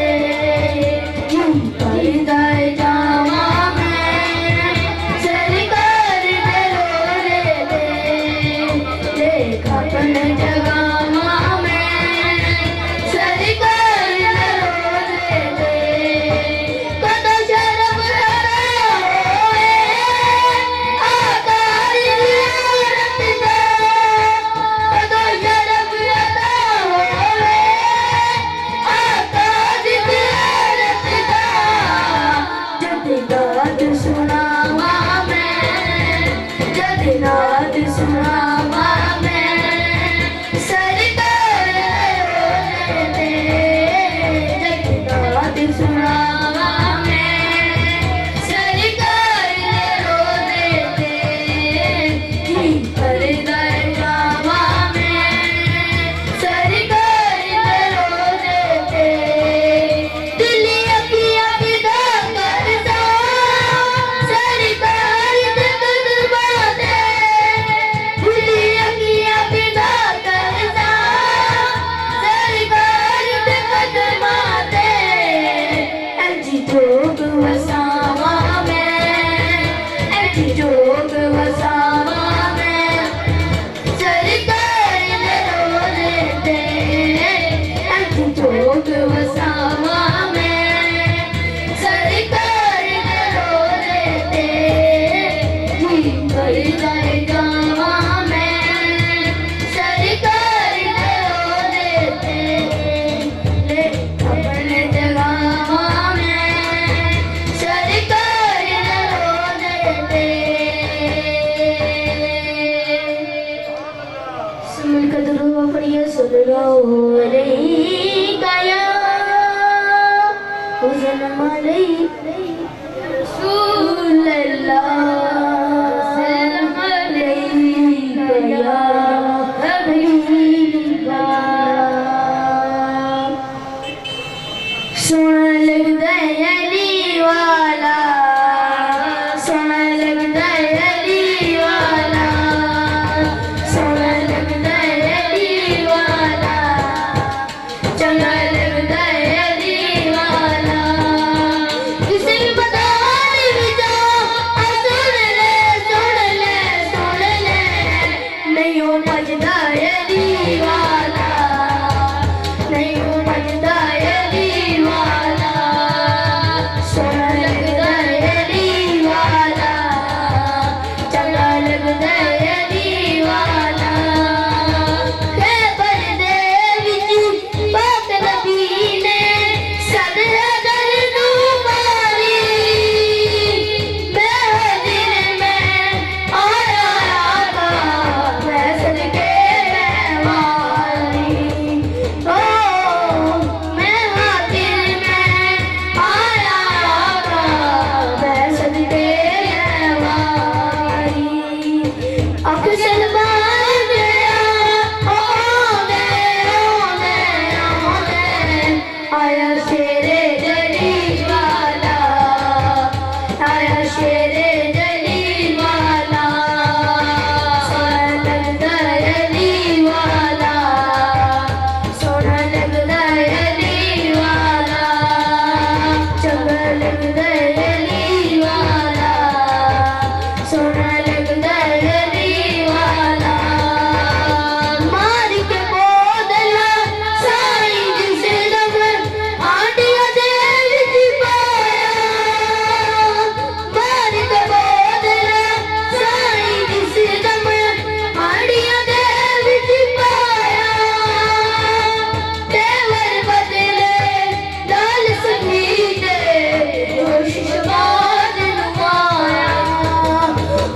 क्यों करदा जावा मैं, सरकार के रोज़े पे देख अपन जगावा मैं, सरकार रसूल अल्लाह सलाम अलैका या हबीबा। सोना लगदा है अली वाला, सोना लगदा है अली वाला, सोना लगदा है अली वाला, चंगा लगदा है अली वाला। किसी बदान विच सुन ले सुन ले सुन ले, नहीं हो मजदा अली वाला, नहीं हो मजदा अली वाला, सोना लगदा अली वाला, चंगा लगदा अली वाला। खैबर दे विच पाक नबी ने सदर नू मारी, मैं दिल में आया आका, मैं सदके मारी। ओ मैं दिल में आया आका, मैं सदके मारी। अख सलमान गया आया शेरे जली वाला, आया शेरे जली वाला, सोना लगदा अली वाला, सोना लगदा अली वाला, चंगा लगदा अली वाला, सोना लगदा अली वाला। मार के बोदला साई जिस नगर आंडिया दे विच पाया, मार के बोदला साई जिस नगर आंडिया दे विच पाया। तेवर बदले लाल संगीते जोश शबाद नुमाया,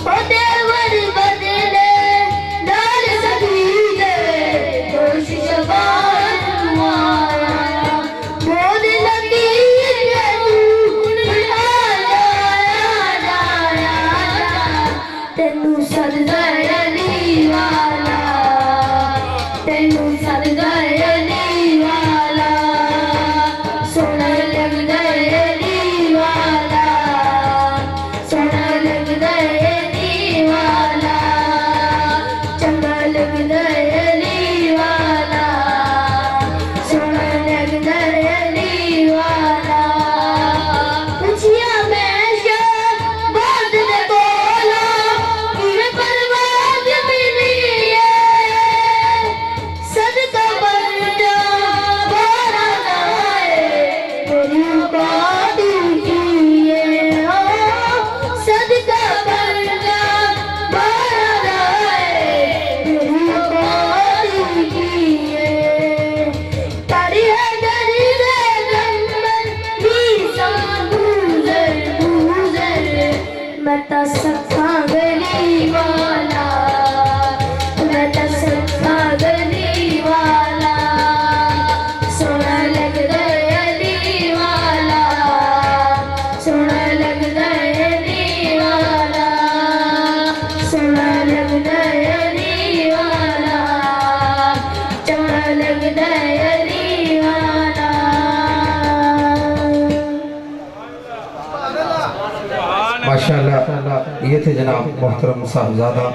ओ तेवर बदले लाल संगीते जोश शबाद नुमाया। बोद लगी तू आया आया आया, तेनू सददा अली वाला, तेनू सददा अली वाला, सोना लगदा अली वाला, सोना लगदा अली वाला, चंगा लगदा अली वाला, सोना लगदा अली वाला। पूछिया मैं शाहबाद दे कोला किवें परवाज़ मिली है, सदका बन जा बारा नाए तेरी औकात की है। सदका बन जा बारा नाए तेरी औकात की है। तारी है गरी दे गंबन भी गुजर गुजर, मैं ता सखा गली वाला, मैं ता सखा गली वाला, सोना लगदा अली वाला, सोना लगदा अली वाला, सोना लगदा अली वाला, चंगा लगदा अली वाला। माशाअल्लाह, ये थे जनाब मोहतरम साहबजादा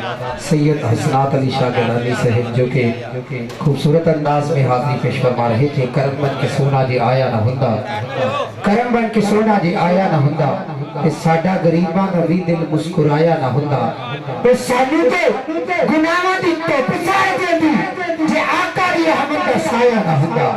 सैयद हसनात अली शाह गडाली साहब, जो कि खूबसूरत अंदाज में हाजिरी पेश फरमा रहे थे। करम बन के सोना जी आया ना हुंदा, करम बन के सोना जी आया ना हुंदा, ते साडा गरीबां दा भी दिल मुस्कुराया ना हुंदा, ते सानू ते गुनाहां दी धुप साड़ देंदी जे आका दी रहमत दा साया ना हुंदा।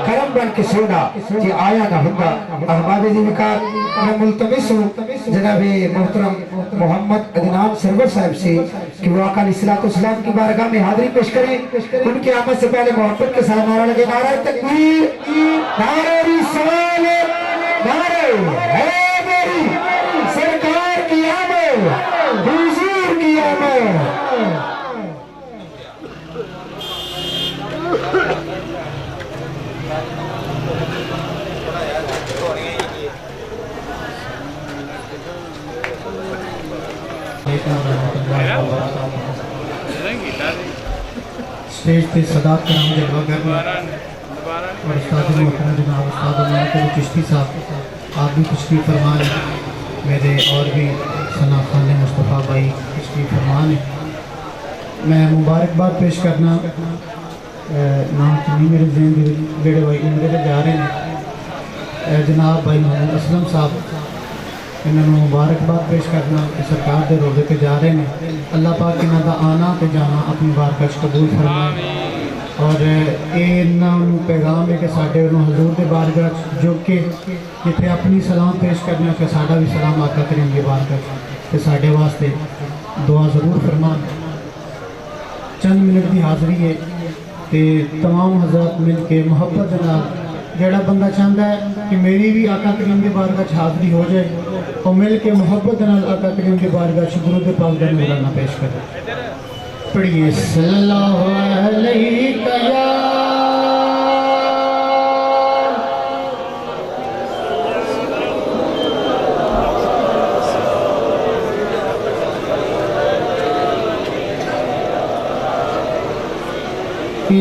करम बन के सोना जी आया ना हुंदा। अहबाब ज़िनकार मैं मुल्तमिस हूं जनाब मोहतरम मोहम्मद अदनान सरवर साहब से कि वो आका अलैहिस्सलाम की बारगाह में हाजिरी पेश करें। उनके आमद से पहले मोहब्बत के साथ नारा लगे, नारा तकबीर, नारा रिसालत, नारा हैदरी, सरकार की आमद, हुजूर की आमद। स्टेज पे सदात कराम जलवा करना और उस्ताद मोहतरम जनाब उस्ताद मोहतरम चिश्ती साहब आप भी तशरीफ़ फरमा लें। मेरे और भी सना खान मुस्तफ़ा भाई तशरीफ़ फरमा लें। मैं मुबारकबाद पेश करना नाम नहीं मेरे जहन जेड़े भाई मेरे जा रहे हैं जनाब भाई मोहम्मद असलम साहब इन्होंने मुबारकबाद पेश करना कि सरकार के रोज़े पे जा रहे हैं। अल्लाह पाक इन्हों का आना तो जाना अपनी बारगाह कबूल फरमाए और इन्होंने पैगाम है कि साढ़े हजूर के बारगाह जो कि जिथे अपनी सलाम पेश करना कि साड़ा भी सलाम आका करीम की बारगाह तो साढ़े वास्ते दुआ ज़रूर फरमान। चंद मिनट की हाज़री है तो तमाम हज़रात मिल के मुहब्बत नाल जड़ा बंदा चाहता है कि मेरी भी आका करीम के बारगाह हाज़री हो जाए और मिल के मुहब्बत नाल आका करीम के बारगाह दुरूद पाक दा नज़राना पेश करे। पढ़िए सल्लल्लाहु अलैहि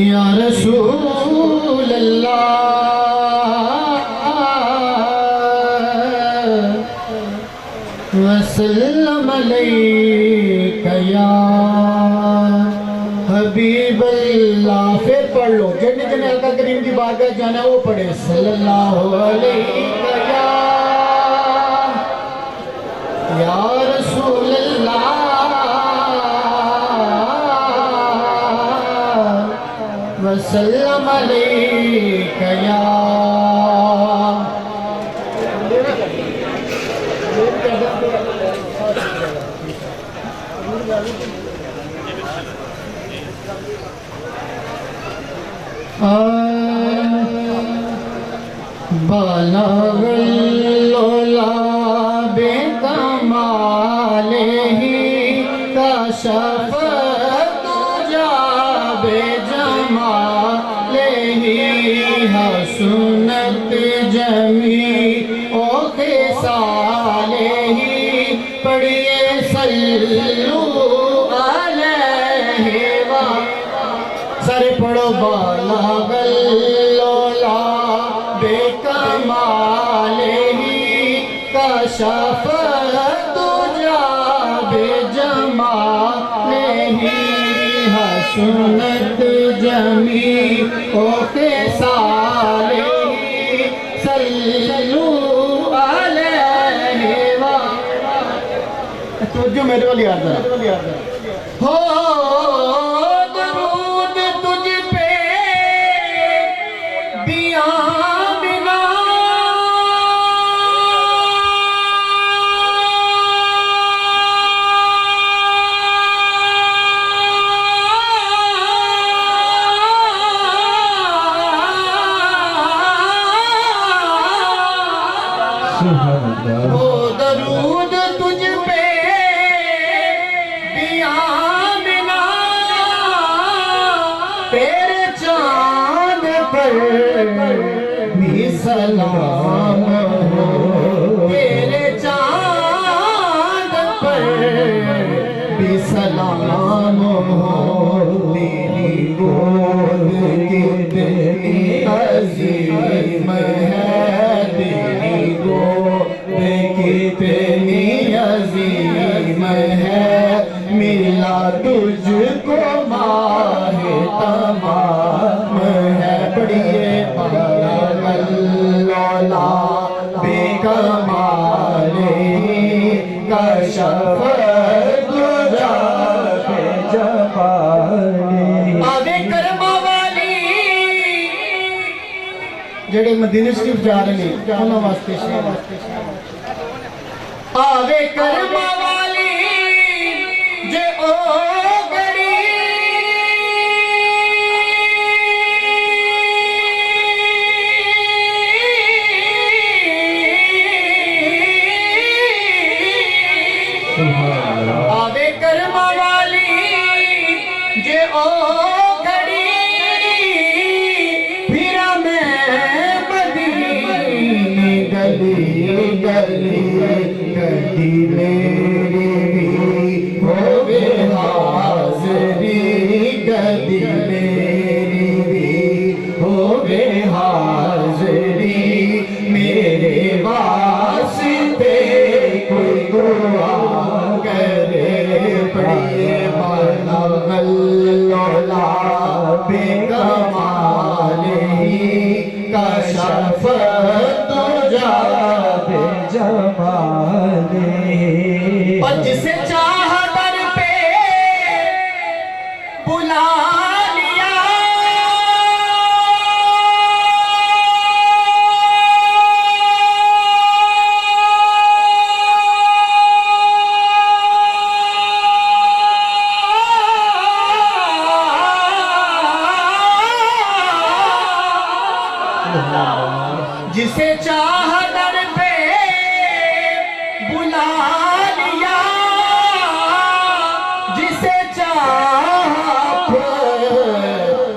या रसूल अल्लाह वसल्लम अलैका या हबीब अल्लाह। फिर पढ़ लो जिन्हें जिन्हें अल्लाह करीम की बारगाह जाना वो पढ़े सल्लल्लाहु अलैका या रसूल अल्लाह वसल्लम अलैका या बालागल्लोला बेकमाले ही कशफ तुझा बेजमाले ही हसनत जमी ओ खिसाले ही पढ़िए सल्लू अलैहि व सारे पढ़ो बालागल्लोला बेकमाले ही कशफ तुझा बेजमाले ही हसनत जमी ओ खिसाले ही सल्लू अलैहि व तो जो मेरे वाली याद हो दरूद तुझ पे दिया बिना हो दरूद तुझ पे दिया बिना तेरे चांद पर भी सलाम हो तेरे चांद पर भी सलाम हो तेरी गोद कितनी अजीम है तेरी गोद कितनी अजीम है मिला तुझको माहे तमाम है पढ़िए बालागल्लोला बेकमाले कशफ तुझा बेजमाले। आगे कर्मा वाली जेड़े मदीने शरीफ जा रहे हैं उन्होंने वास्ते आवे कर्मा वाली जे ओ गड़ी आवे कर्मा वाली जे ओ घड़ी फिर मैं मदीने गली गली गली मेरी वाले। और जिसे चाह दर पे बुला लिया, जिसे चाह दर पे बुला लिया, जिसे चाह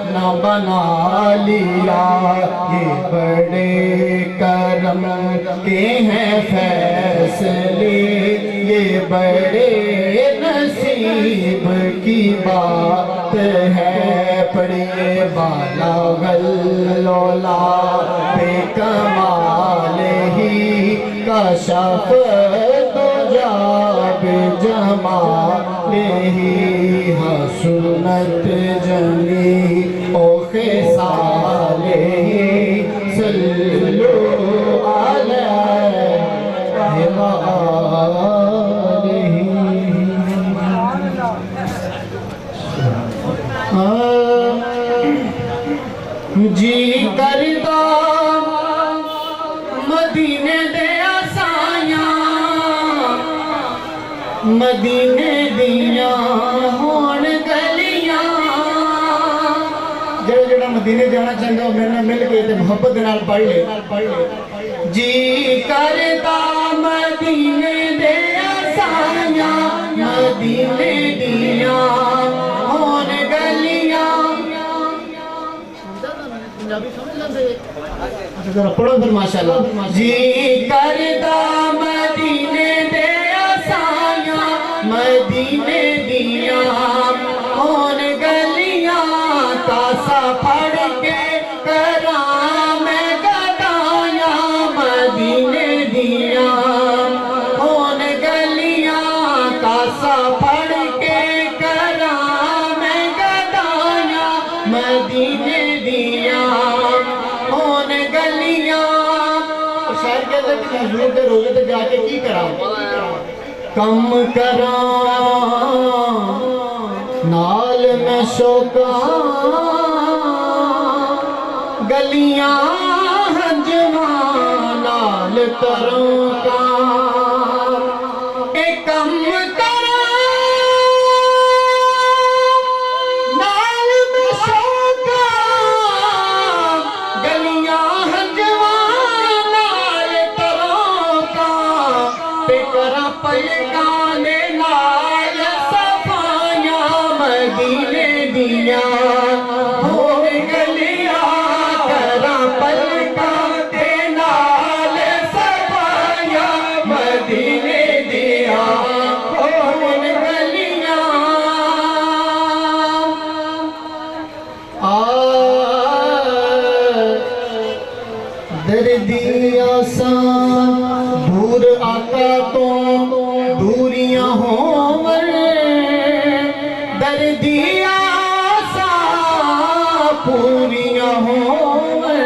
न बना लिया। ये बड़े करम के हैं फैसले, ये बड़े नसीब की बात है। पढ़िए बाला गल्लोला बेकमाल ही कशफ तो जाब जमाल ही। हसनत जमी ओ खिसाल ही, सल्लु अलैहि व आलिहि। जी करदा मदीने दे आसायां, मदीने दियां होण गलियां। जेड़ा मदीने जाना चाहता हो मेरे नाल मिल के ते मोहब्बत दे नाल पढ़ ले। जी करदा मदीने दे आसायां, मदीने दियां होण गलियां। जरा पढ़ो फिर माशाल्लाह। जी करदा मदीने दे आसायां, मदीने दियां होन गलियां। तासा पढ़ के करां मैं गदायां, मदीने दियां होन गलियां। तासा पढ़ के करां मैं गदायां, मदीने दियां होन गलियां। शायर कहते कि हुजूर दे रोज़े ते जाके की करां, कम करां नाल मैं शौकां, गलियां हंजवां नाल करूं कां। ए कम करां नाल मैं शौकां, गलियां हंजवां नाल करूं कां। ते करां पलकां दे नाल सफायां, मदीने दियां होण गलियां। करां पलकां दे नाल सफायां, मदीने दियां होण गलियां। दर्दियां सान दूर आका तो दूरियां होवन, दर्दियां सा पूरियां होवन।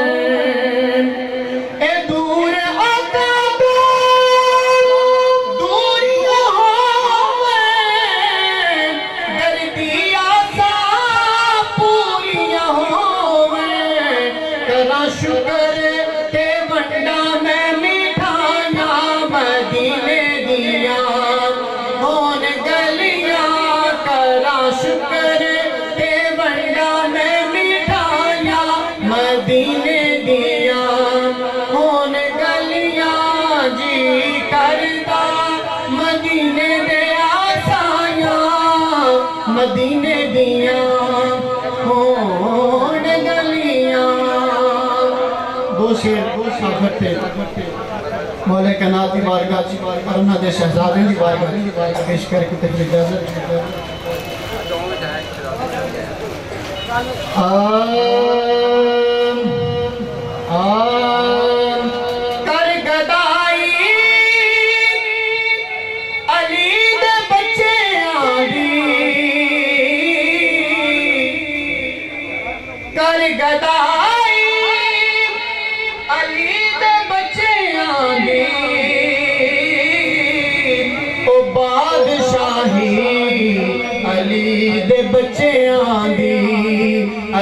ए दूर आका तो दूरियां होवन, दर्दियां सा पूरियां होवन। करा शुक्र ते वंडा मैं मिठाइयां, मदीने दियां होन गलियां। करा शुक्र ते वंडा मैं मिठाइयां, मदीने दियां होन गलियां। जी करदा मदीने दे आसायां, मदीने दियां होन गलियां। दो शेर आखिर ते मौला कायनात दी बारगाह और उन्हां दे शहजादे दी बारगाह पेश करके ते फिर इजाजत। कर गदाई अली दे बच्चे आदी, कर गदाई अली दे बच्चे आदी।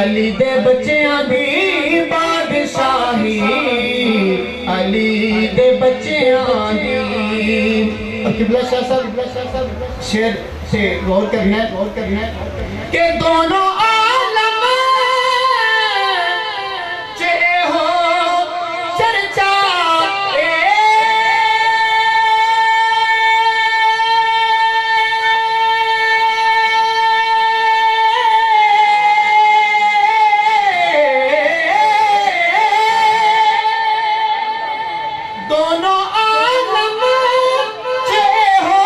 अली दे बच्चियां दी बादशाही, अली दे बच्चियां दी। अब किबला शाह साहब शेर से गौर करना है कि दोनों आलम चे हो चर्चा दोनों आलम चे हो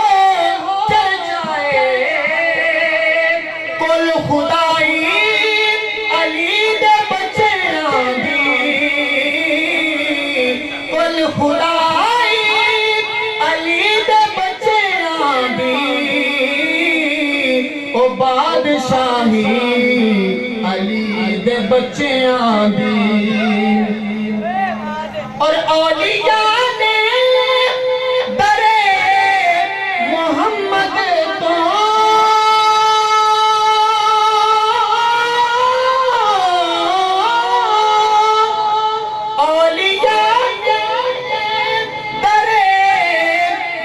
चर्चाए कुल खुदाई अली दे बच्चियां दी, कुल खुदाई अली दे बच्चियां दी। ओ बादशाही अली दे बच्चियां दी। और औलिया ने दरे मोहम्मद तो औलिया ने दरे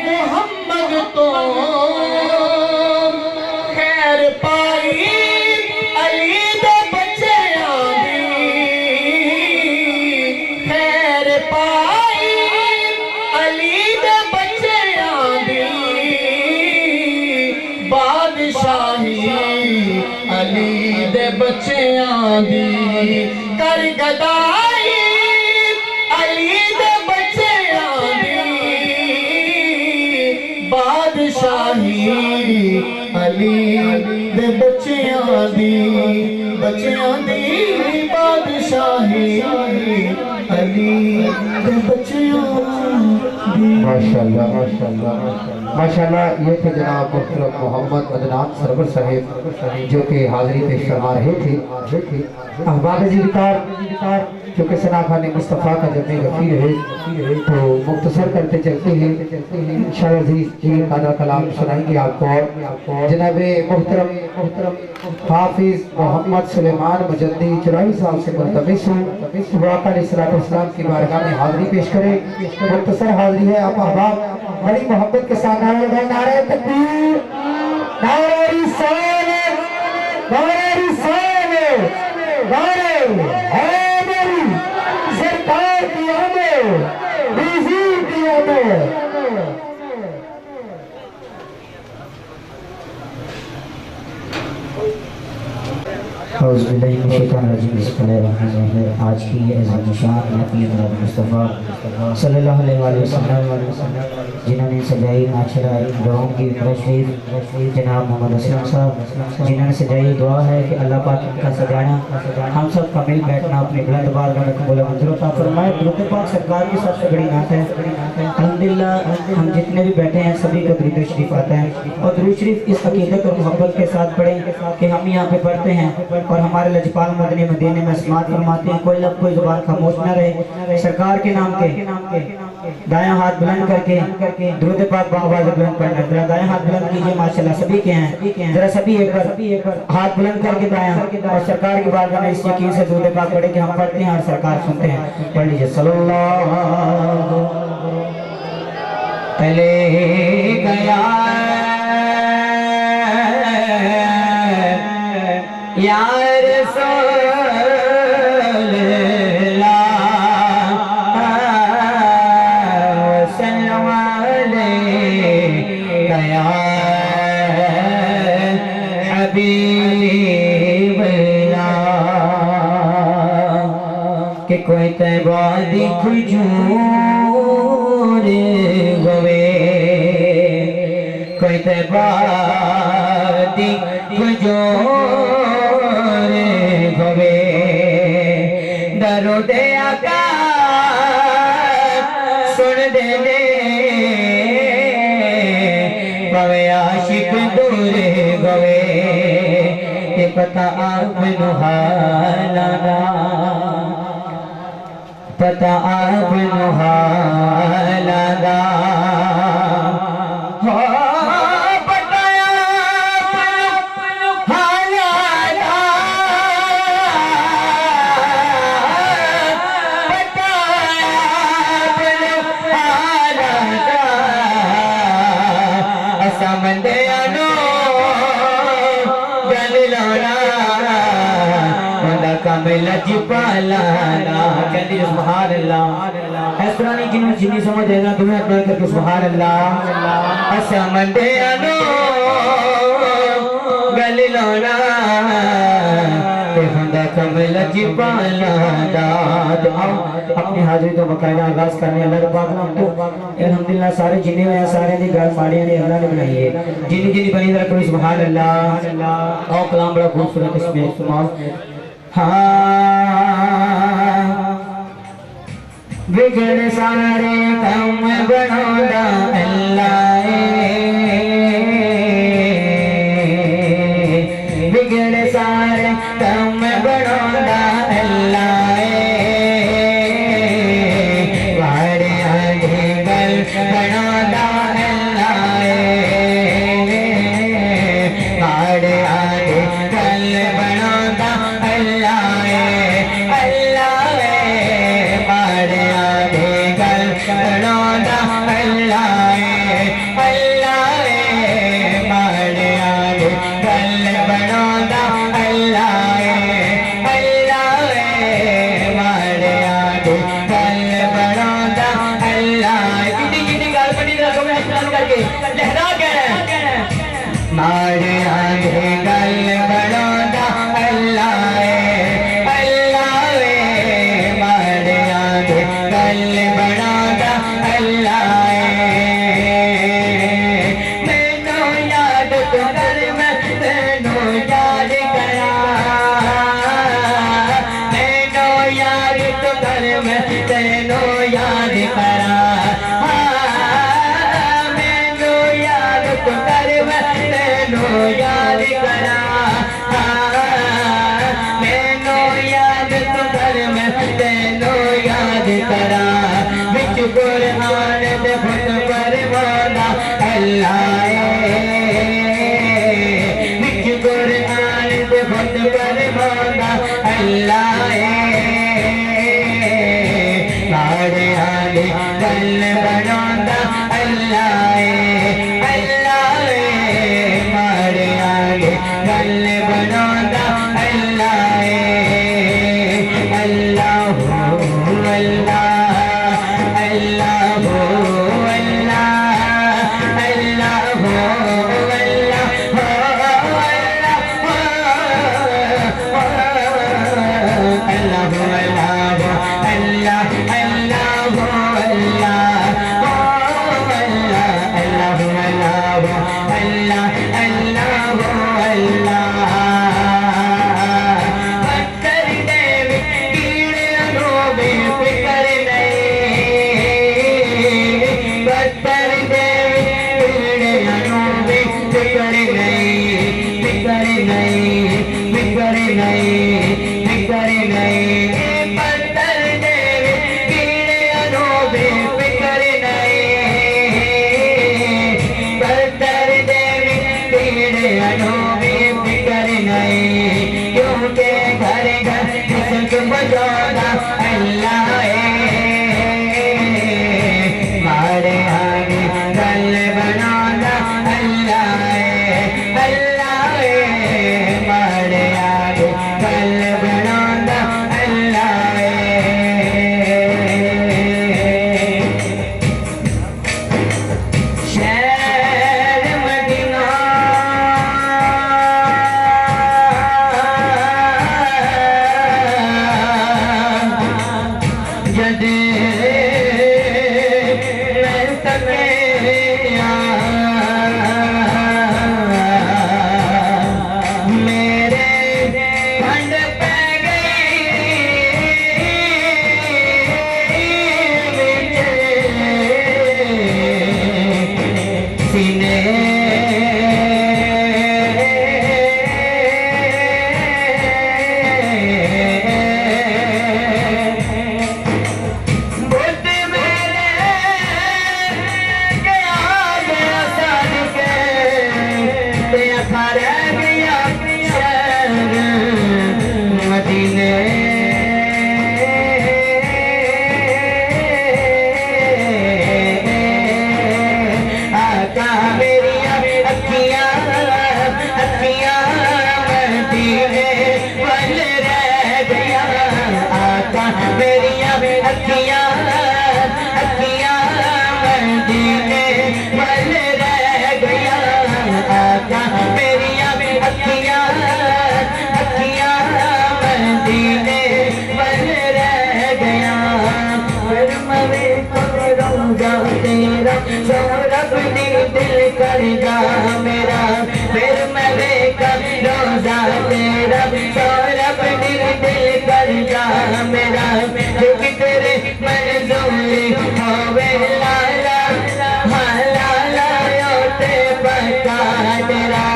मोहम्मद तो खैर पाई अली दे बच्चियां दी, खैर पाई अली दे बच्चियां दी। बादशाही अली दे बच्चियां दी, कर गदाई अली दे बच्चियां दी। बादशाही अली दे बच्चियां दी, बच्चियां दी। बादशाही अली दे बच्चियां दी। माशाल्लाह माशाल्लाह माशाल्लाह। ये थे जनाब मुहतरम मोहम्मद अदनान सरवर साहिब जो कि हाजिरी पेश फरमा रहे थे। अहबाब ज़िक्र चूँकि सनाखान मुस्तफ़ा का जब गफीर है तो मुख्तसर करते चलते हैं। इंशाअल्लाह जी ताज़ा कलाम सुनाएंगे आपको। जनाब मुहतरम हाफिज मोहम्मद सुलेमान मुजद्दी 84 साल से मुल्तमिस हूँ इस्लाम की बारगाह में हाजिरी पेश करें। मुख्तसर हाजिरी है। आप अहबाब बड़ी मोहब्बत के साथ नारे तकबीर, नारे रिसालत, नारे रिसालत, नारे हैदरी, सरकार की आमद, बिज़ी की आमद। आज की मुस्तफ़ा सल्लल्लाहु अलैहि वसल्लम जिन्होंने सजाई माशरा दुआओं की शरीफ जनाब मोहम्मद असलम साहब जिन्होंने सजाई दुआ है कि अल्लाह पाक इनका सजाना हम सब का मिल बैठना अपने बुलंद बारगाह में कबूल मंजूर अता फरमाए। दुरूद पाक सरकार की सबसे बड़ी नात है। अल्हम्दुलिल्लाह हम जितने भी बैठे हैं सभी को दुरूद शरीफ आता है और दुरूद शरीफ इस अकीदत और मोहब्बत के साथ पढ़ें कि हम यहाँ पे पढ़ते हैं और हमारे लजपाल मदनी मदीने में समात फरमाते हैं। कोई लब कोई जुबान खामोश न रहे। सरकार के नाम के दायां हाथ बुलंद करके दुरूद पाक बाआवाज़ बुलंद पढ़ना। जरा दायां हाथ बुलंद कीजिए माशाल्लाह सभी के हैं। जरा सभी एक बार हाथ बुलंद करके दायां और सरकार की बारगाह में इस यकीन से दुरूद पाक पढ़े कि हम पढ़ते हैं और सरकार सुनते हैं। पढ़ लीजिए सल्लल्लाहु पहले गया या रसूल कि कोई तैबा दिख जूर गवे, कोई तैबा दिख जूर गवे। दरो दे आका सुन दे दे पवे आशिक दूर गवे। ये पता आप नुहालाना, पता आप नुहालाना हो बताया हालाना बंदियां गल लाना बंदा कमिल जिपालाना कहती सुभान अल्लाह। इस तरह नहीं जिन्नी समझ देगा तुम्हें अपना करके सुभान अल्लाह। असा बंदियां गल लाना बंदा कमिल जिपालाना। तो आओ अपनी हाजिरी तो बकायदा आगाज करने अल्लाह पाक ने हमको अल्हम्दुलिल्लाह सारे जिन्ने हुए सारे दी गल माड़ियां ने अल्लाह ने बनाई है जिन्नी जिन्नी बनी जरा कोई सुभान अल्लाह। आओ कलाम बड़ा खूबसूरत इसमें इस्तेमाल। हाँ बिगड़ सारे काम बनादा अल्लाह बिगड़ सारे काम बनादा अल्लाह वाड़े आगे गल बनादा अल्लाह वाड़े आगे गल बनादा अल्लाह अल्लाह वाड़े आगे गल बनादा अल्लाह अल्लाह वाड़े आगे गल बनादा अल्लाह अल्लाह वाड़े आगे गल बनादा अल्लाह। कितनी कितनी गल बनी रखो मैं इस्तेमाल करके लहरा के मारे आगे गल बनादा अल्लाह अल्लाह मारे आगे गल बनादा अल्लाह। मैनू याद तो कर मैं तेनू याद करा मैनू याद तो कर मैं तेनू याद करा मैनू याद तो कर मैं तेनू याद करा मैनू याद तो कर मैं तेनू याद करा बिच कुरान दे फुट परवाना अल्लाह बिच कुरान दे फुट परवाना अल्लाह सारे आले गल बनादा अल्लाह अल्लाह मारे आले गल बनादा अल्लाह अल्लाह अल्लाह अल्लाह क्योंकि घर घर किसक बजाना अल्लाह मारे आगे गल बनाना अल्लाह अल्लाह मारे आगे गल बनाना अल्लाह शहर मदीना अखियां अखियां मदीने वाल रह गया आका मेरी अखियां अखियां मदीने वाल रह गया फिर मवे रोजा तेरा सौरभ दिल करगा मेरा फिर मवे रोजा तेरा सौरभ दिल करगा मेरा क्योंकि तेरे मंजूरी होवे लाला लाला योते पका तेरा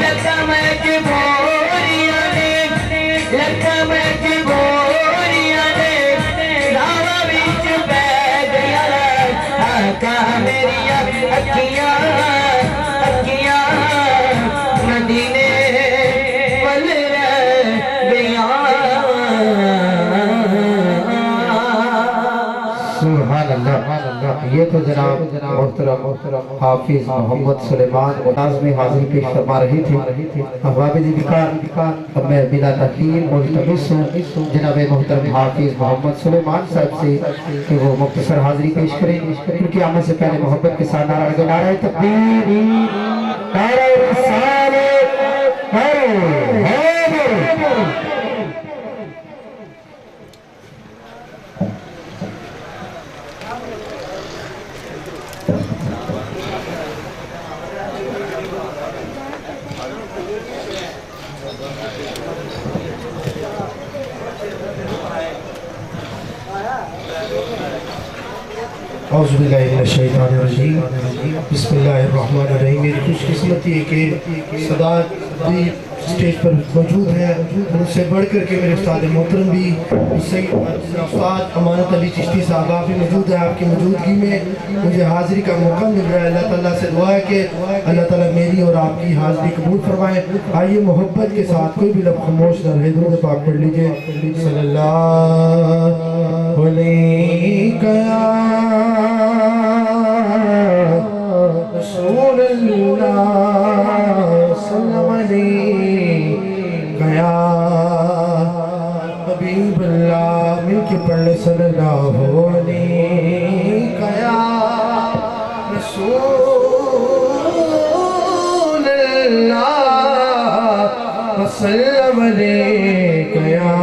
लगा मैं की भोरिया ने लगा मैं की भोरिया ने रावा बीच बह गया आका मेरी अखियां अखियां मदीने वाल रह गया। सुभान अल्लाह। ये तो जनाब मोहतरम हाफिज मोहम्मद सुलेमान मुनाज में हाजिर पेश फरमा रही थी। अहबाब ज़िक्र अब मैं बिला तखीर मुल्तमिस हूँ जनाब मोहतरम हाफिज मोहम्मद सुलेमान साहब से कि वो मुख्तसर हाजिरी पेश करें क्योंकि आमने से पहले मोहब्बत के साथ नारा लगे नारे तकबीर नारे रिसालत नारे हैदर। औज़ुबिल्लाहिमिनश्शैतानिर्रजीम बिस्मिल्लाहिर्रहमानिर्रहीम। मेरी खुशकिस्मती है कि सदात भी स्टेज पर मौजूद है। उनसे बढ़ कर के मेरे उस्ताद मोहतरम भी उस्ताद अमानत अली चिश्ती साहब आप भी मौजूद है। आपकी मौजूदगी में मुझे हाज़िरी का मौका मिल रहा है। अल्लाह ताला से दुआ है कि अल्लाह ताला मेरी और आपकी हाज़िरी कबूल फरमाए। आइए मोहब्बत के साथ कोई भी लफ्ज़ खामोश न रहे दुरूद पाक पढ़ लीजिए। सल्लल्लाहु अलैहि रसूल अल्लाह सल्लम गया हबीब अल्लाह मिलके पढ़ ले सल्लल्लाहु अलैहि गया रसूल अल्लाह सल्लम गया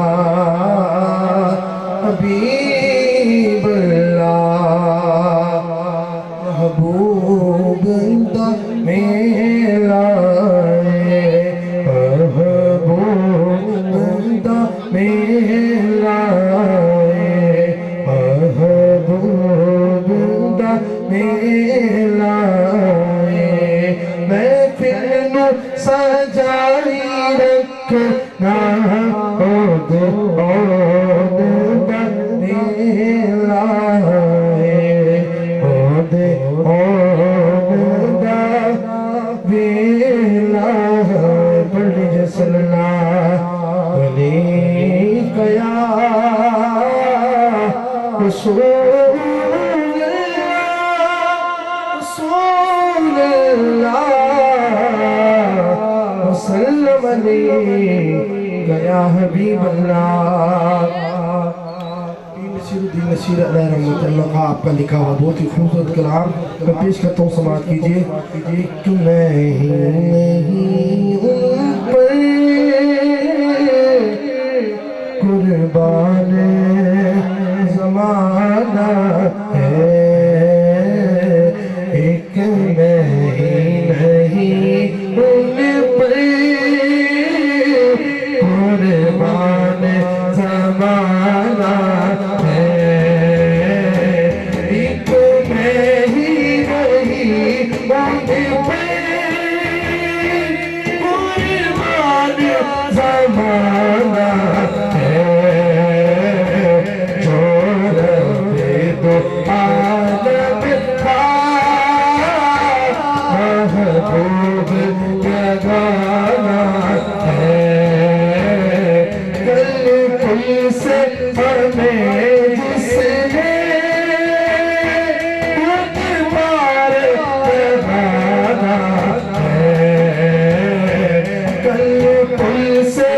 हबीब अल्लाह महबूब मेरा महबूब मेरा महबूब मेरा मैं फिर सजाई रखना गया हबीब अल्लाह आपका लिखा हुआ बहुत ही खूबसूरत कलाम मैं पेश करता हूँ। समाअत कीजिए। नहीं उन पर कुर्बान ज़माना है एक नहीं उन पर कुर्बान ज़माना है एक नहीं उन पर कुर्बान ज़माना है जो रब्बे दो आलम था महबूब लगाना है कल कुल से हमें जिसने बार लगाना है कल कुल से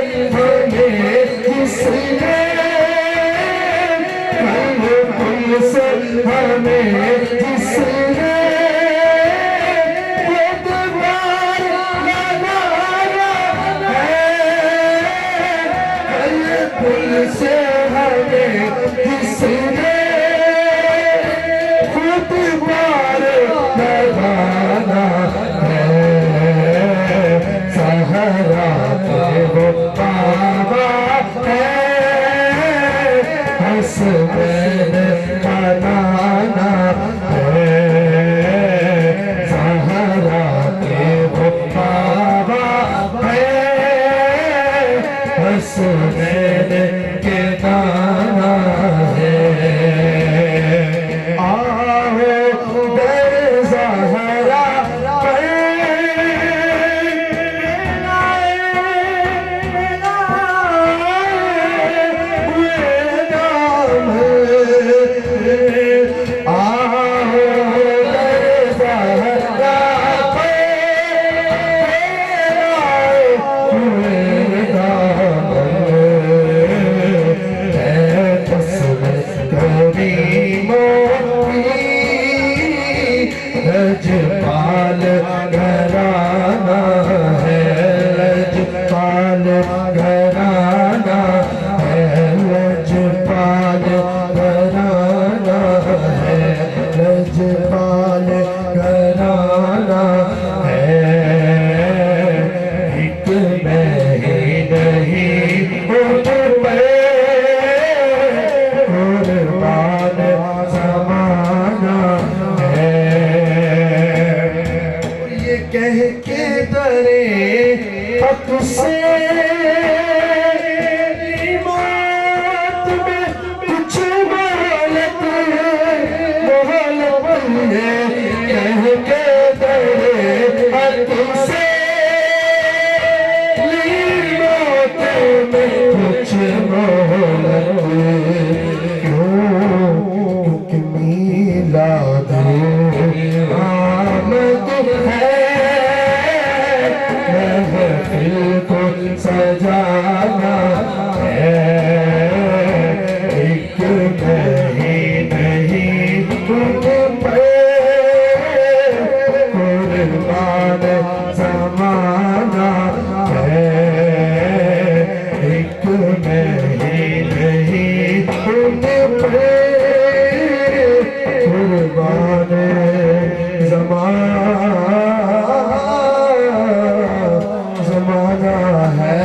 लजपाल घराना है, लजपाल घराना है, लजपाल घराना है, लजपाल घराना है। एक नहीं उठ पे कुर्बान ज़माना है। ये कह के डरे हक से मौत में कुछ मोहलत है, कह के डरे हक से मौत में कुछ मोहलत क्योंकि मीलाद आमद है, महफिल को सजाना है। एक नहीं उठ पे कुर्बान ज़माना है। एक नहीं उठ पे कुर्बान ज़माना है।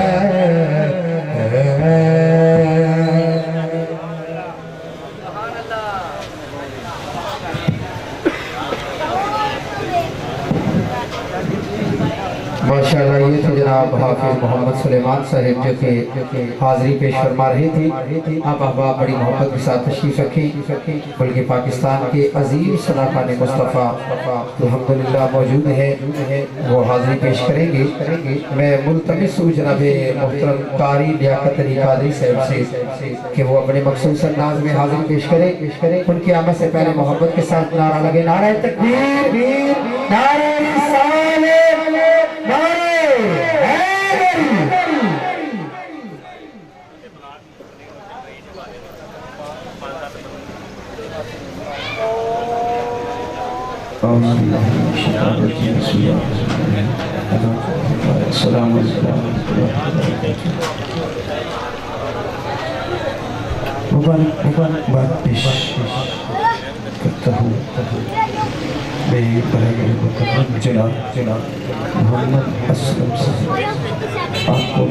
माशाअल्लाह, ये तो जनाब हाफिज मोहम्मद सुलेमान साहब जो कि हाज़री पेश फरमा रहे थे। आप अहबाब बड़ी मोहब्बत के साथ तशरीफ़ रखें, बल्कि पाकिस्तान के अजीम सनाकान मुस्तफ़ा अल्हम्दुलिल्लाह मौजूद है, वो हाज़री पेश करेंगे। मैं मुल्तमिस हूँ जनाब मोहतरम कारी लियाकत अली कादरी साहब से कि वो अपने मखसूस अंदाज में हाज़री पेश करें। उनकी आमद से पहले मोहब्बत के साथ नारा लगे, नारा तकबीर, नारा रिसालत, नारे हैदरी। मुबारकबाद पेश करता हूँ जनाब मोहम्मद असलम साहब, आपको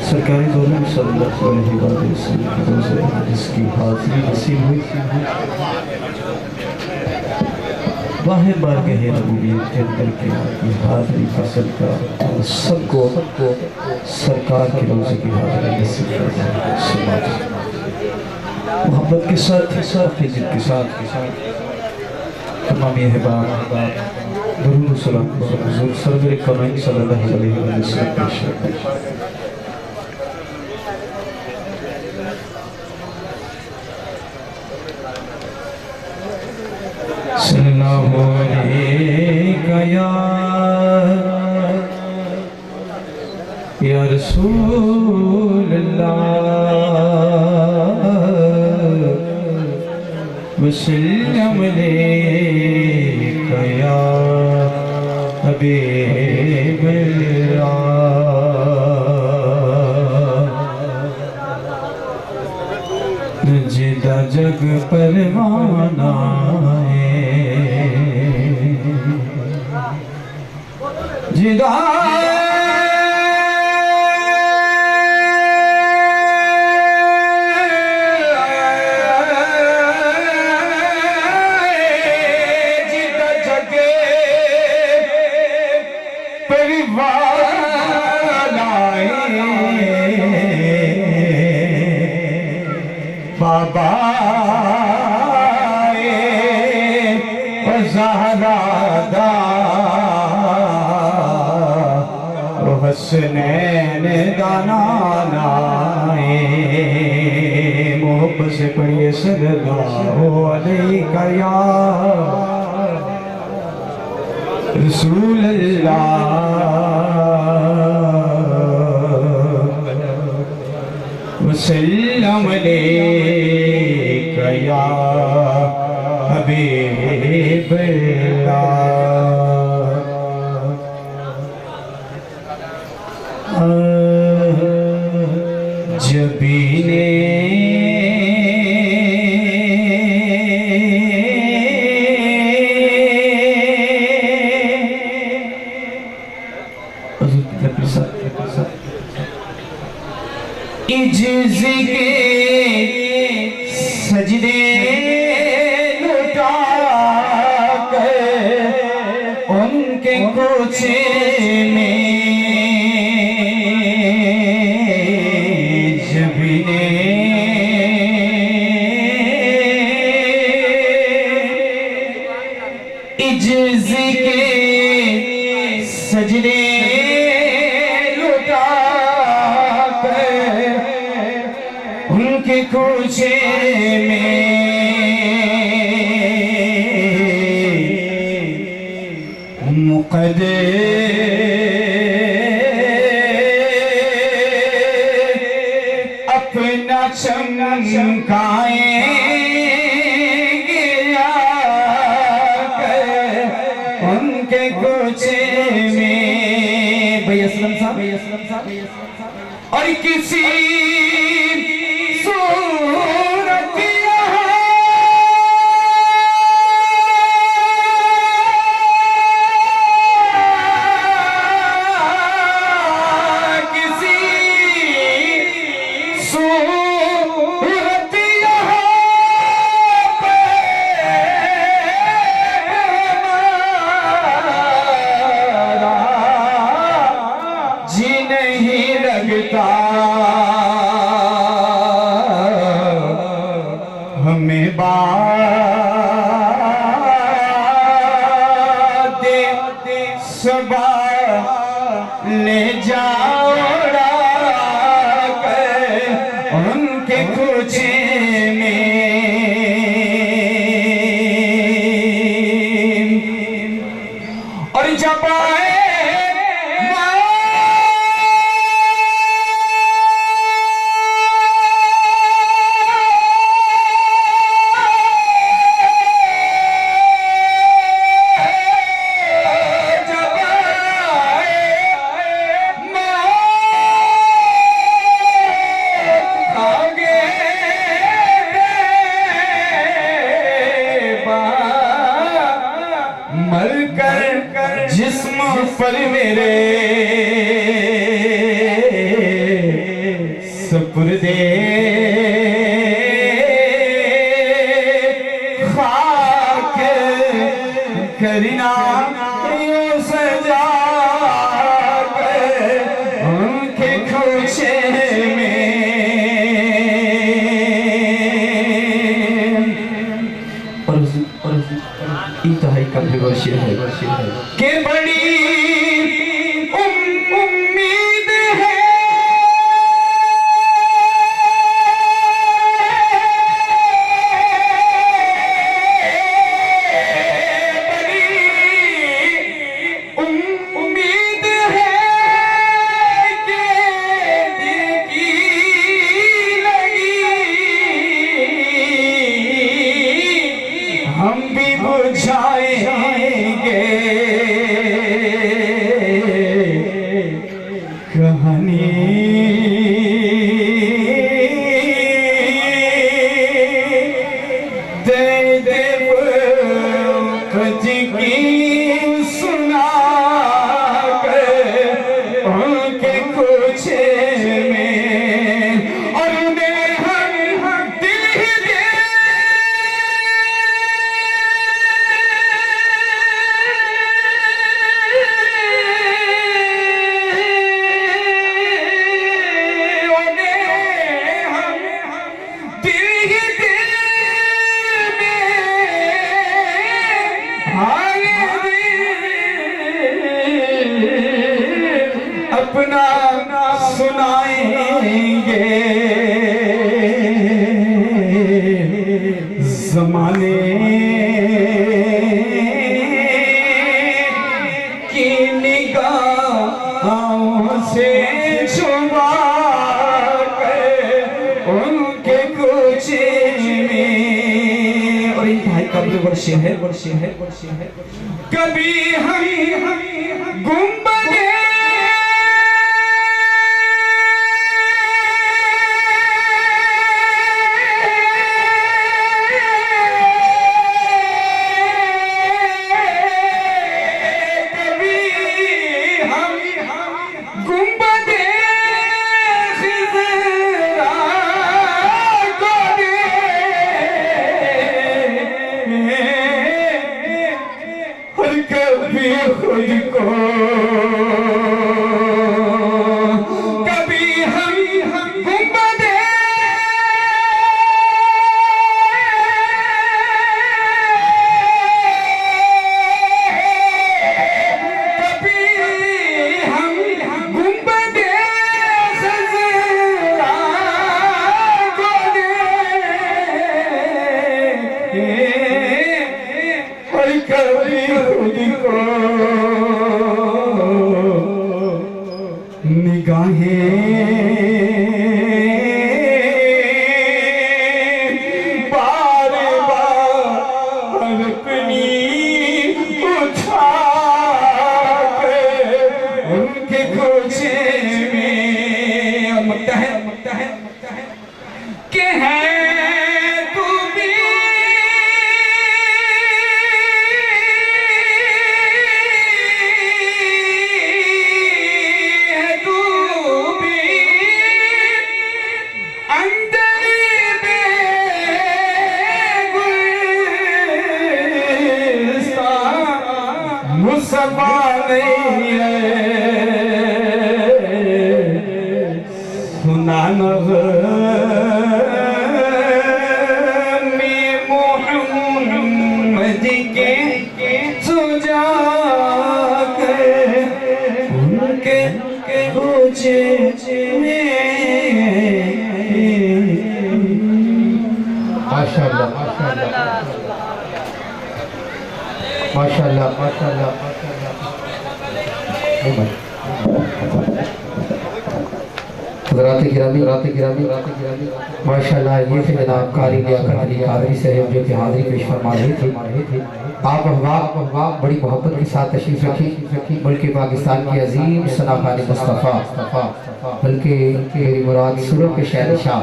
सरकारी दौरान सल्लल्लाहु अलैहि वसल्लम की रोज़े जिसकी हाज़री नसीब हुई, बाहर बार गए रबूबियत के अंदर के आपकी हाज़री का सदका सबको सरकार के रोज़े की हाज़री नसीब फरमाए। मोहब्बत के साथ फिज़्ज़त के साथ तमाम अहबाब दुरूद सलाम हुज़ूर सरवर कौनैन सल्लल्लाहु अलैहि वसल्लम पेश करते हैं। सल्लल्लाहु अलैका या रसूल अल्लाह, वसल्लम अलैका या हबीब अल्लाह। जिदा जग परवाना जिदा जगे परिवार बाबा ज़हरा हसनैन दाना नाए, मोहब्बत से पढ़िए सल्लल्लाहु अलैका या रसूल अल्लाह, वसल्लम अलैका या हबीब बिल्ला जबीने इज्ज़ के सजदे लुटा कर उनके कुछ में जबीने इज्ज़ के सजदे उनके कोचे में मुक़द्दर अपना चमकाएंगे उनके कोचे में भाई असलम साहब और किसी हमें बात सबा ले जाओड़ा उनके कुछे में और जब आए जिस्म पर मेरे सपुर्दे खाक करना सजा उनके खोशे में और इंतहाई कंट्रोवर्शियल है के बड़ी उम्मीद है उम्मीद है कि दिल की लगी हम भी बुझाएंगे कहानी की सुना उनके कुछ में और उन्हें हम दिल ही दे अपना सुनाएंगे जमाने की निगाहों से छुपा कर उनके कुछ में और इंतहाई कब्र वर्ष है कभी हम गुंबदे माशाल्लाह ये थे जनाब कारी लियाकत अली कादरी साहब जो कि हाजिरी पेश फरमा रहे थे। आप अहबाब बड़ी मोहब्बत के साथ तशरीफ रखी मुल्क पाकिस्तान की अजीम सनाखानी मुस्तफ़ा बल्कि मेरी मुराद सुरों के शहंशाह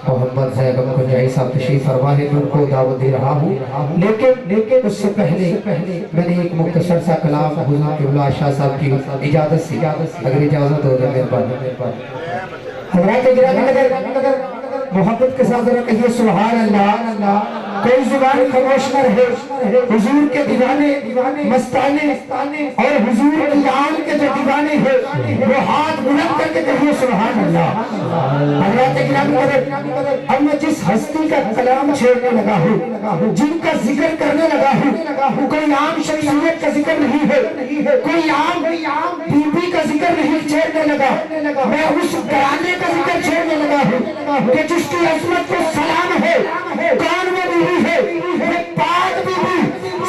मोहम्मद ज़ैगम कुंजाई साहब तशरीफ फरमा है, मैं उनको दावत दे रहा हूँ। लेकिन उससे पहले मैंने एक मुख्तसर सा कलाम हुज़ूर क़िबला शाह साहब की इजाज़त से अगर इजाज़त हो जाए मेहरबानी। हज़रात गिरामी अगर मोहब्बत के साथ जरा कहिए सुभान अल्लाह। कोई जुबान खामोश न रहे। हुजूर के दीवाने मस्ताने और हुजूर की आन के जो दीवाने हैं वो हाथ बुलंद करके कहिए सुभान अल्लाह। हज़रात गिरामी अब मैं जिस हस्ती का कलाम छेड़ने लगा हूँ, जिनका जिक्र करने लगा हूँ, कोई आम शख्सियत का जिक्र नहीं है, कोई आम बीबी का जिक्र नहीं छेड़ने लगा, मैं उस घराने का जिक्र छेड़ने लगा हूँ कि जिसकी अजमत को सलाम है। कौन वो बीवी है? वो पाक बीवी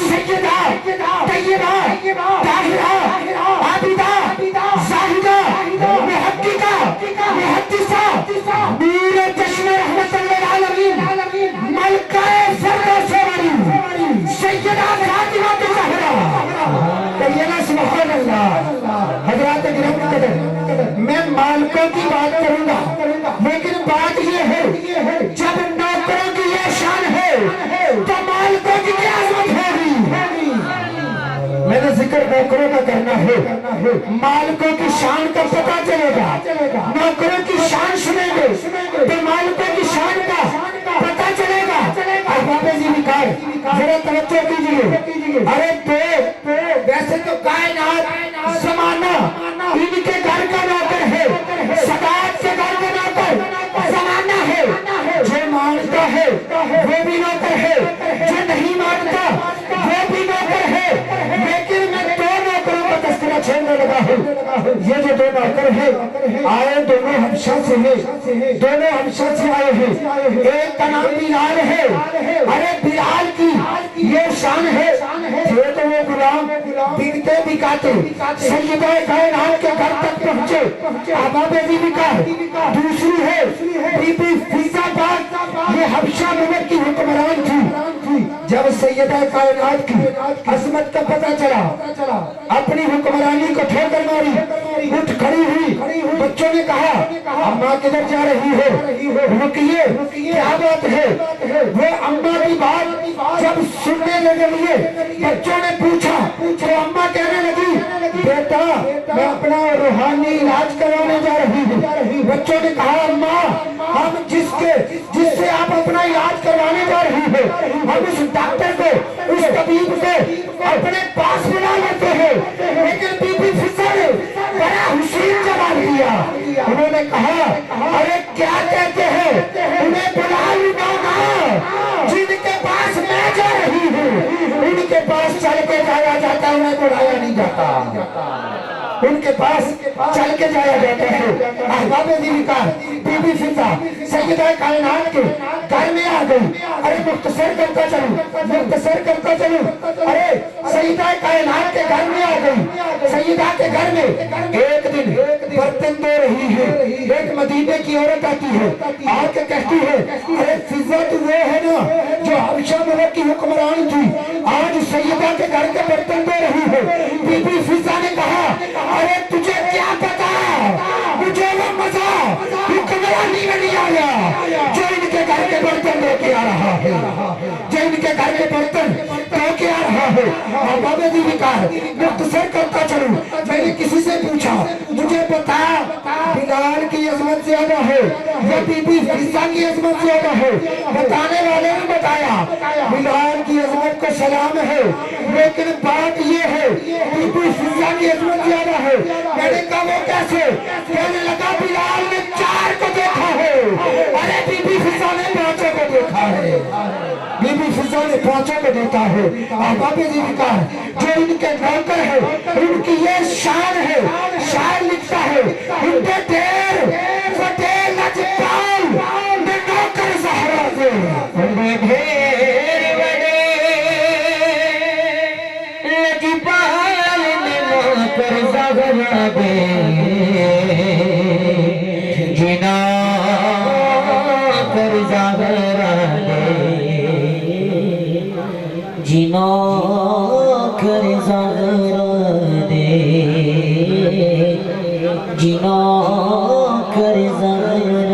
सैयदा तैयबा ताहिरा आबिदा जाहिदा मुहक्किका मुहद्दिसा नूर चश्मे रहमतुल आलमीन मलकाए फरदौस वाली सैयदा फातिमा ज़हरा तैयबा सुभान अल्लाह। हज़रात गिरामी मैं मालिकों की बात करूंगा, लेकिन बात ये है जब नौकरों की ये शान है तो मालिकों की क्या आज़मत होगी। मैंने जिक्र नौकरों का करना है, मालिकों की शान का पता चलेगा। नौकरों की शान सुनेंगे तो मालिकों की शान का पता चलेगा। जरा तवज्जो कीजिए। अरे वैसे तो कायनात ज़माना इनके घर का नौकर है, सदात के घर का नौकर ज़माना है। जो मानता है वो भी नौकर है, जो नहीं मानता वो भी नौकर है। लेकिन मैं दो नौकरों का तस्करा छेड़ने लगा हूँ। ये जो दो नौकर है आए दोनों हमशा से है, दोनों हमशा से आए हैं। एक का नाम बिलाल है। अरे बिलाल की ये शान है, थे तो वो गुलाम बिकते बिकाते सैयदा कायनात के घर तक पहुंचे। अहबाब बीबी का दूसरी है बीबी फिजा बाग, ये हबशा मुल्क की हुक्मरान थी। जब सैयदा कायनात की अजमत का पता चला, अपनी हुक्मरानी को ठोकर मारी, उठ खड़ी हुई। बच्चों ने कहा अम्मा किधर जा रही हो, रुकिए क्या बात है। वो अम्मा की बात जब सुनने लगे बच्चों ने पूछा तो अम्मा कहने लगी बेटा मैं अपना रूहानी इलाज कराने जा रही हूँ। बच्चों ने कहा अम्मा हम जिससे आप अपना इलाज करवाने जा रही हो, हम उस डॉक्टर को, उस तबीब को अपने पास बुला लेते हैं। लेकिन बीबी फिजा ने बड़ा हुसैन जवाब दिया। उन्होंने कहा अरे क्या कहते हैं, उन्हें बुला लूंगा, जिनके पास मैं जा रही हूँ उनके पास चल के जाया जाता, उन्हें बुलाया नहीं जाता, उनके पास चल के जाया जाता है। अहबाब बीबी फिजा सैयदा कायनात के घर में आ गई। अरे मुख्तसर करता चलूं। अरे सैयदा कायनात के घर में आ गई। सैयदा के घर में एक दिन बर्तन धो रही है, एक मदीने की औरत आती है, आके कहती है अरे फिजा तो वो है ना जो हबशा मुल्क की हुक्मरान थी, आज सैयदा के घर के बर्तन धो रही है। बीबी फिजा ने कहा अरे तुझे क्या पता, मुझे वो मजा हुक्मरानी में नहीं आया जो इनके घर के बर्तन धो के आ रहा है, जो इनके घर के बर्तन धो के आ रहा है। अहबाब बीबी का मुख्तसर करता चलूं। मैंने किसी से पूछा मुझे बता बिलाल की अजमत ज्यादा है या बीबी फिजा की अजमत ज्यादा है। बताने वाले ने बताया बिलाल की अजमत को सलाम है, लेकिन बात ये है बीबी फिजा की अजमत ज्यादा है। मैंने कहा वो कैसे? कहने लगा बिलाल ने 4 को देखा है, अरे बीबी फिजा ने 5 को देखा है, बीबी फिजा ने 5 को देखा है। अहबाब बीबी का जो इनके नौकर है उनकी ये शान है। शान लिखता है उनके ढेर फतेह लजपाल ने नौकर ज़हरा दे, उनके ढेर बड़े लजपाल ने नौकर ज़हरा दे, जिना कर ज़हरा दे, जिना कर ज़हरा दे, जिना कर ज़हरा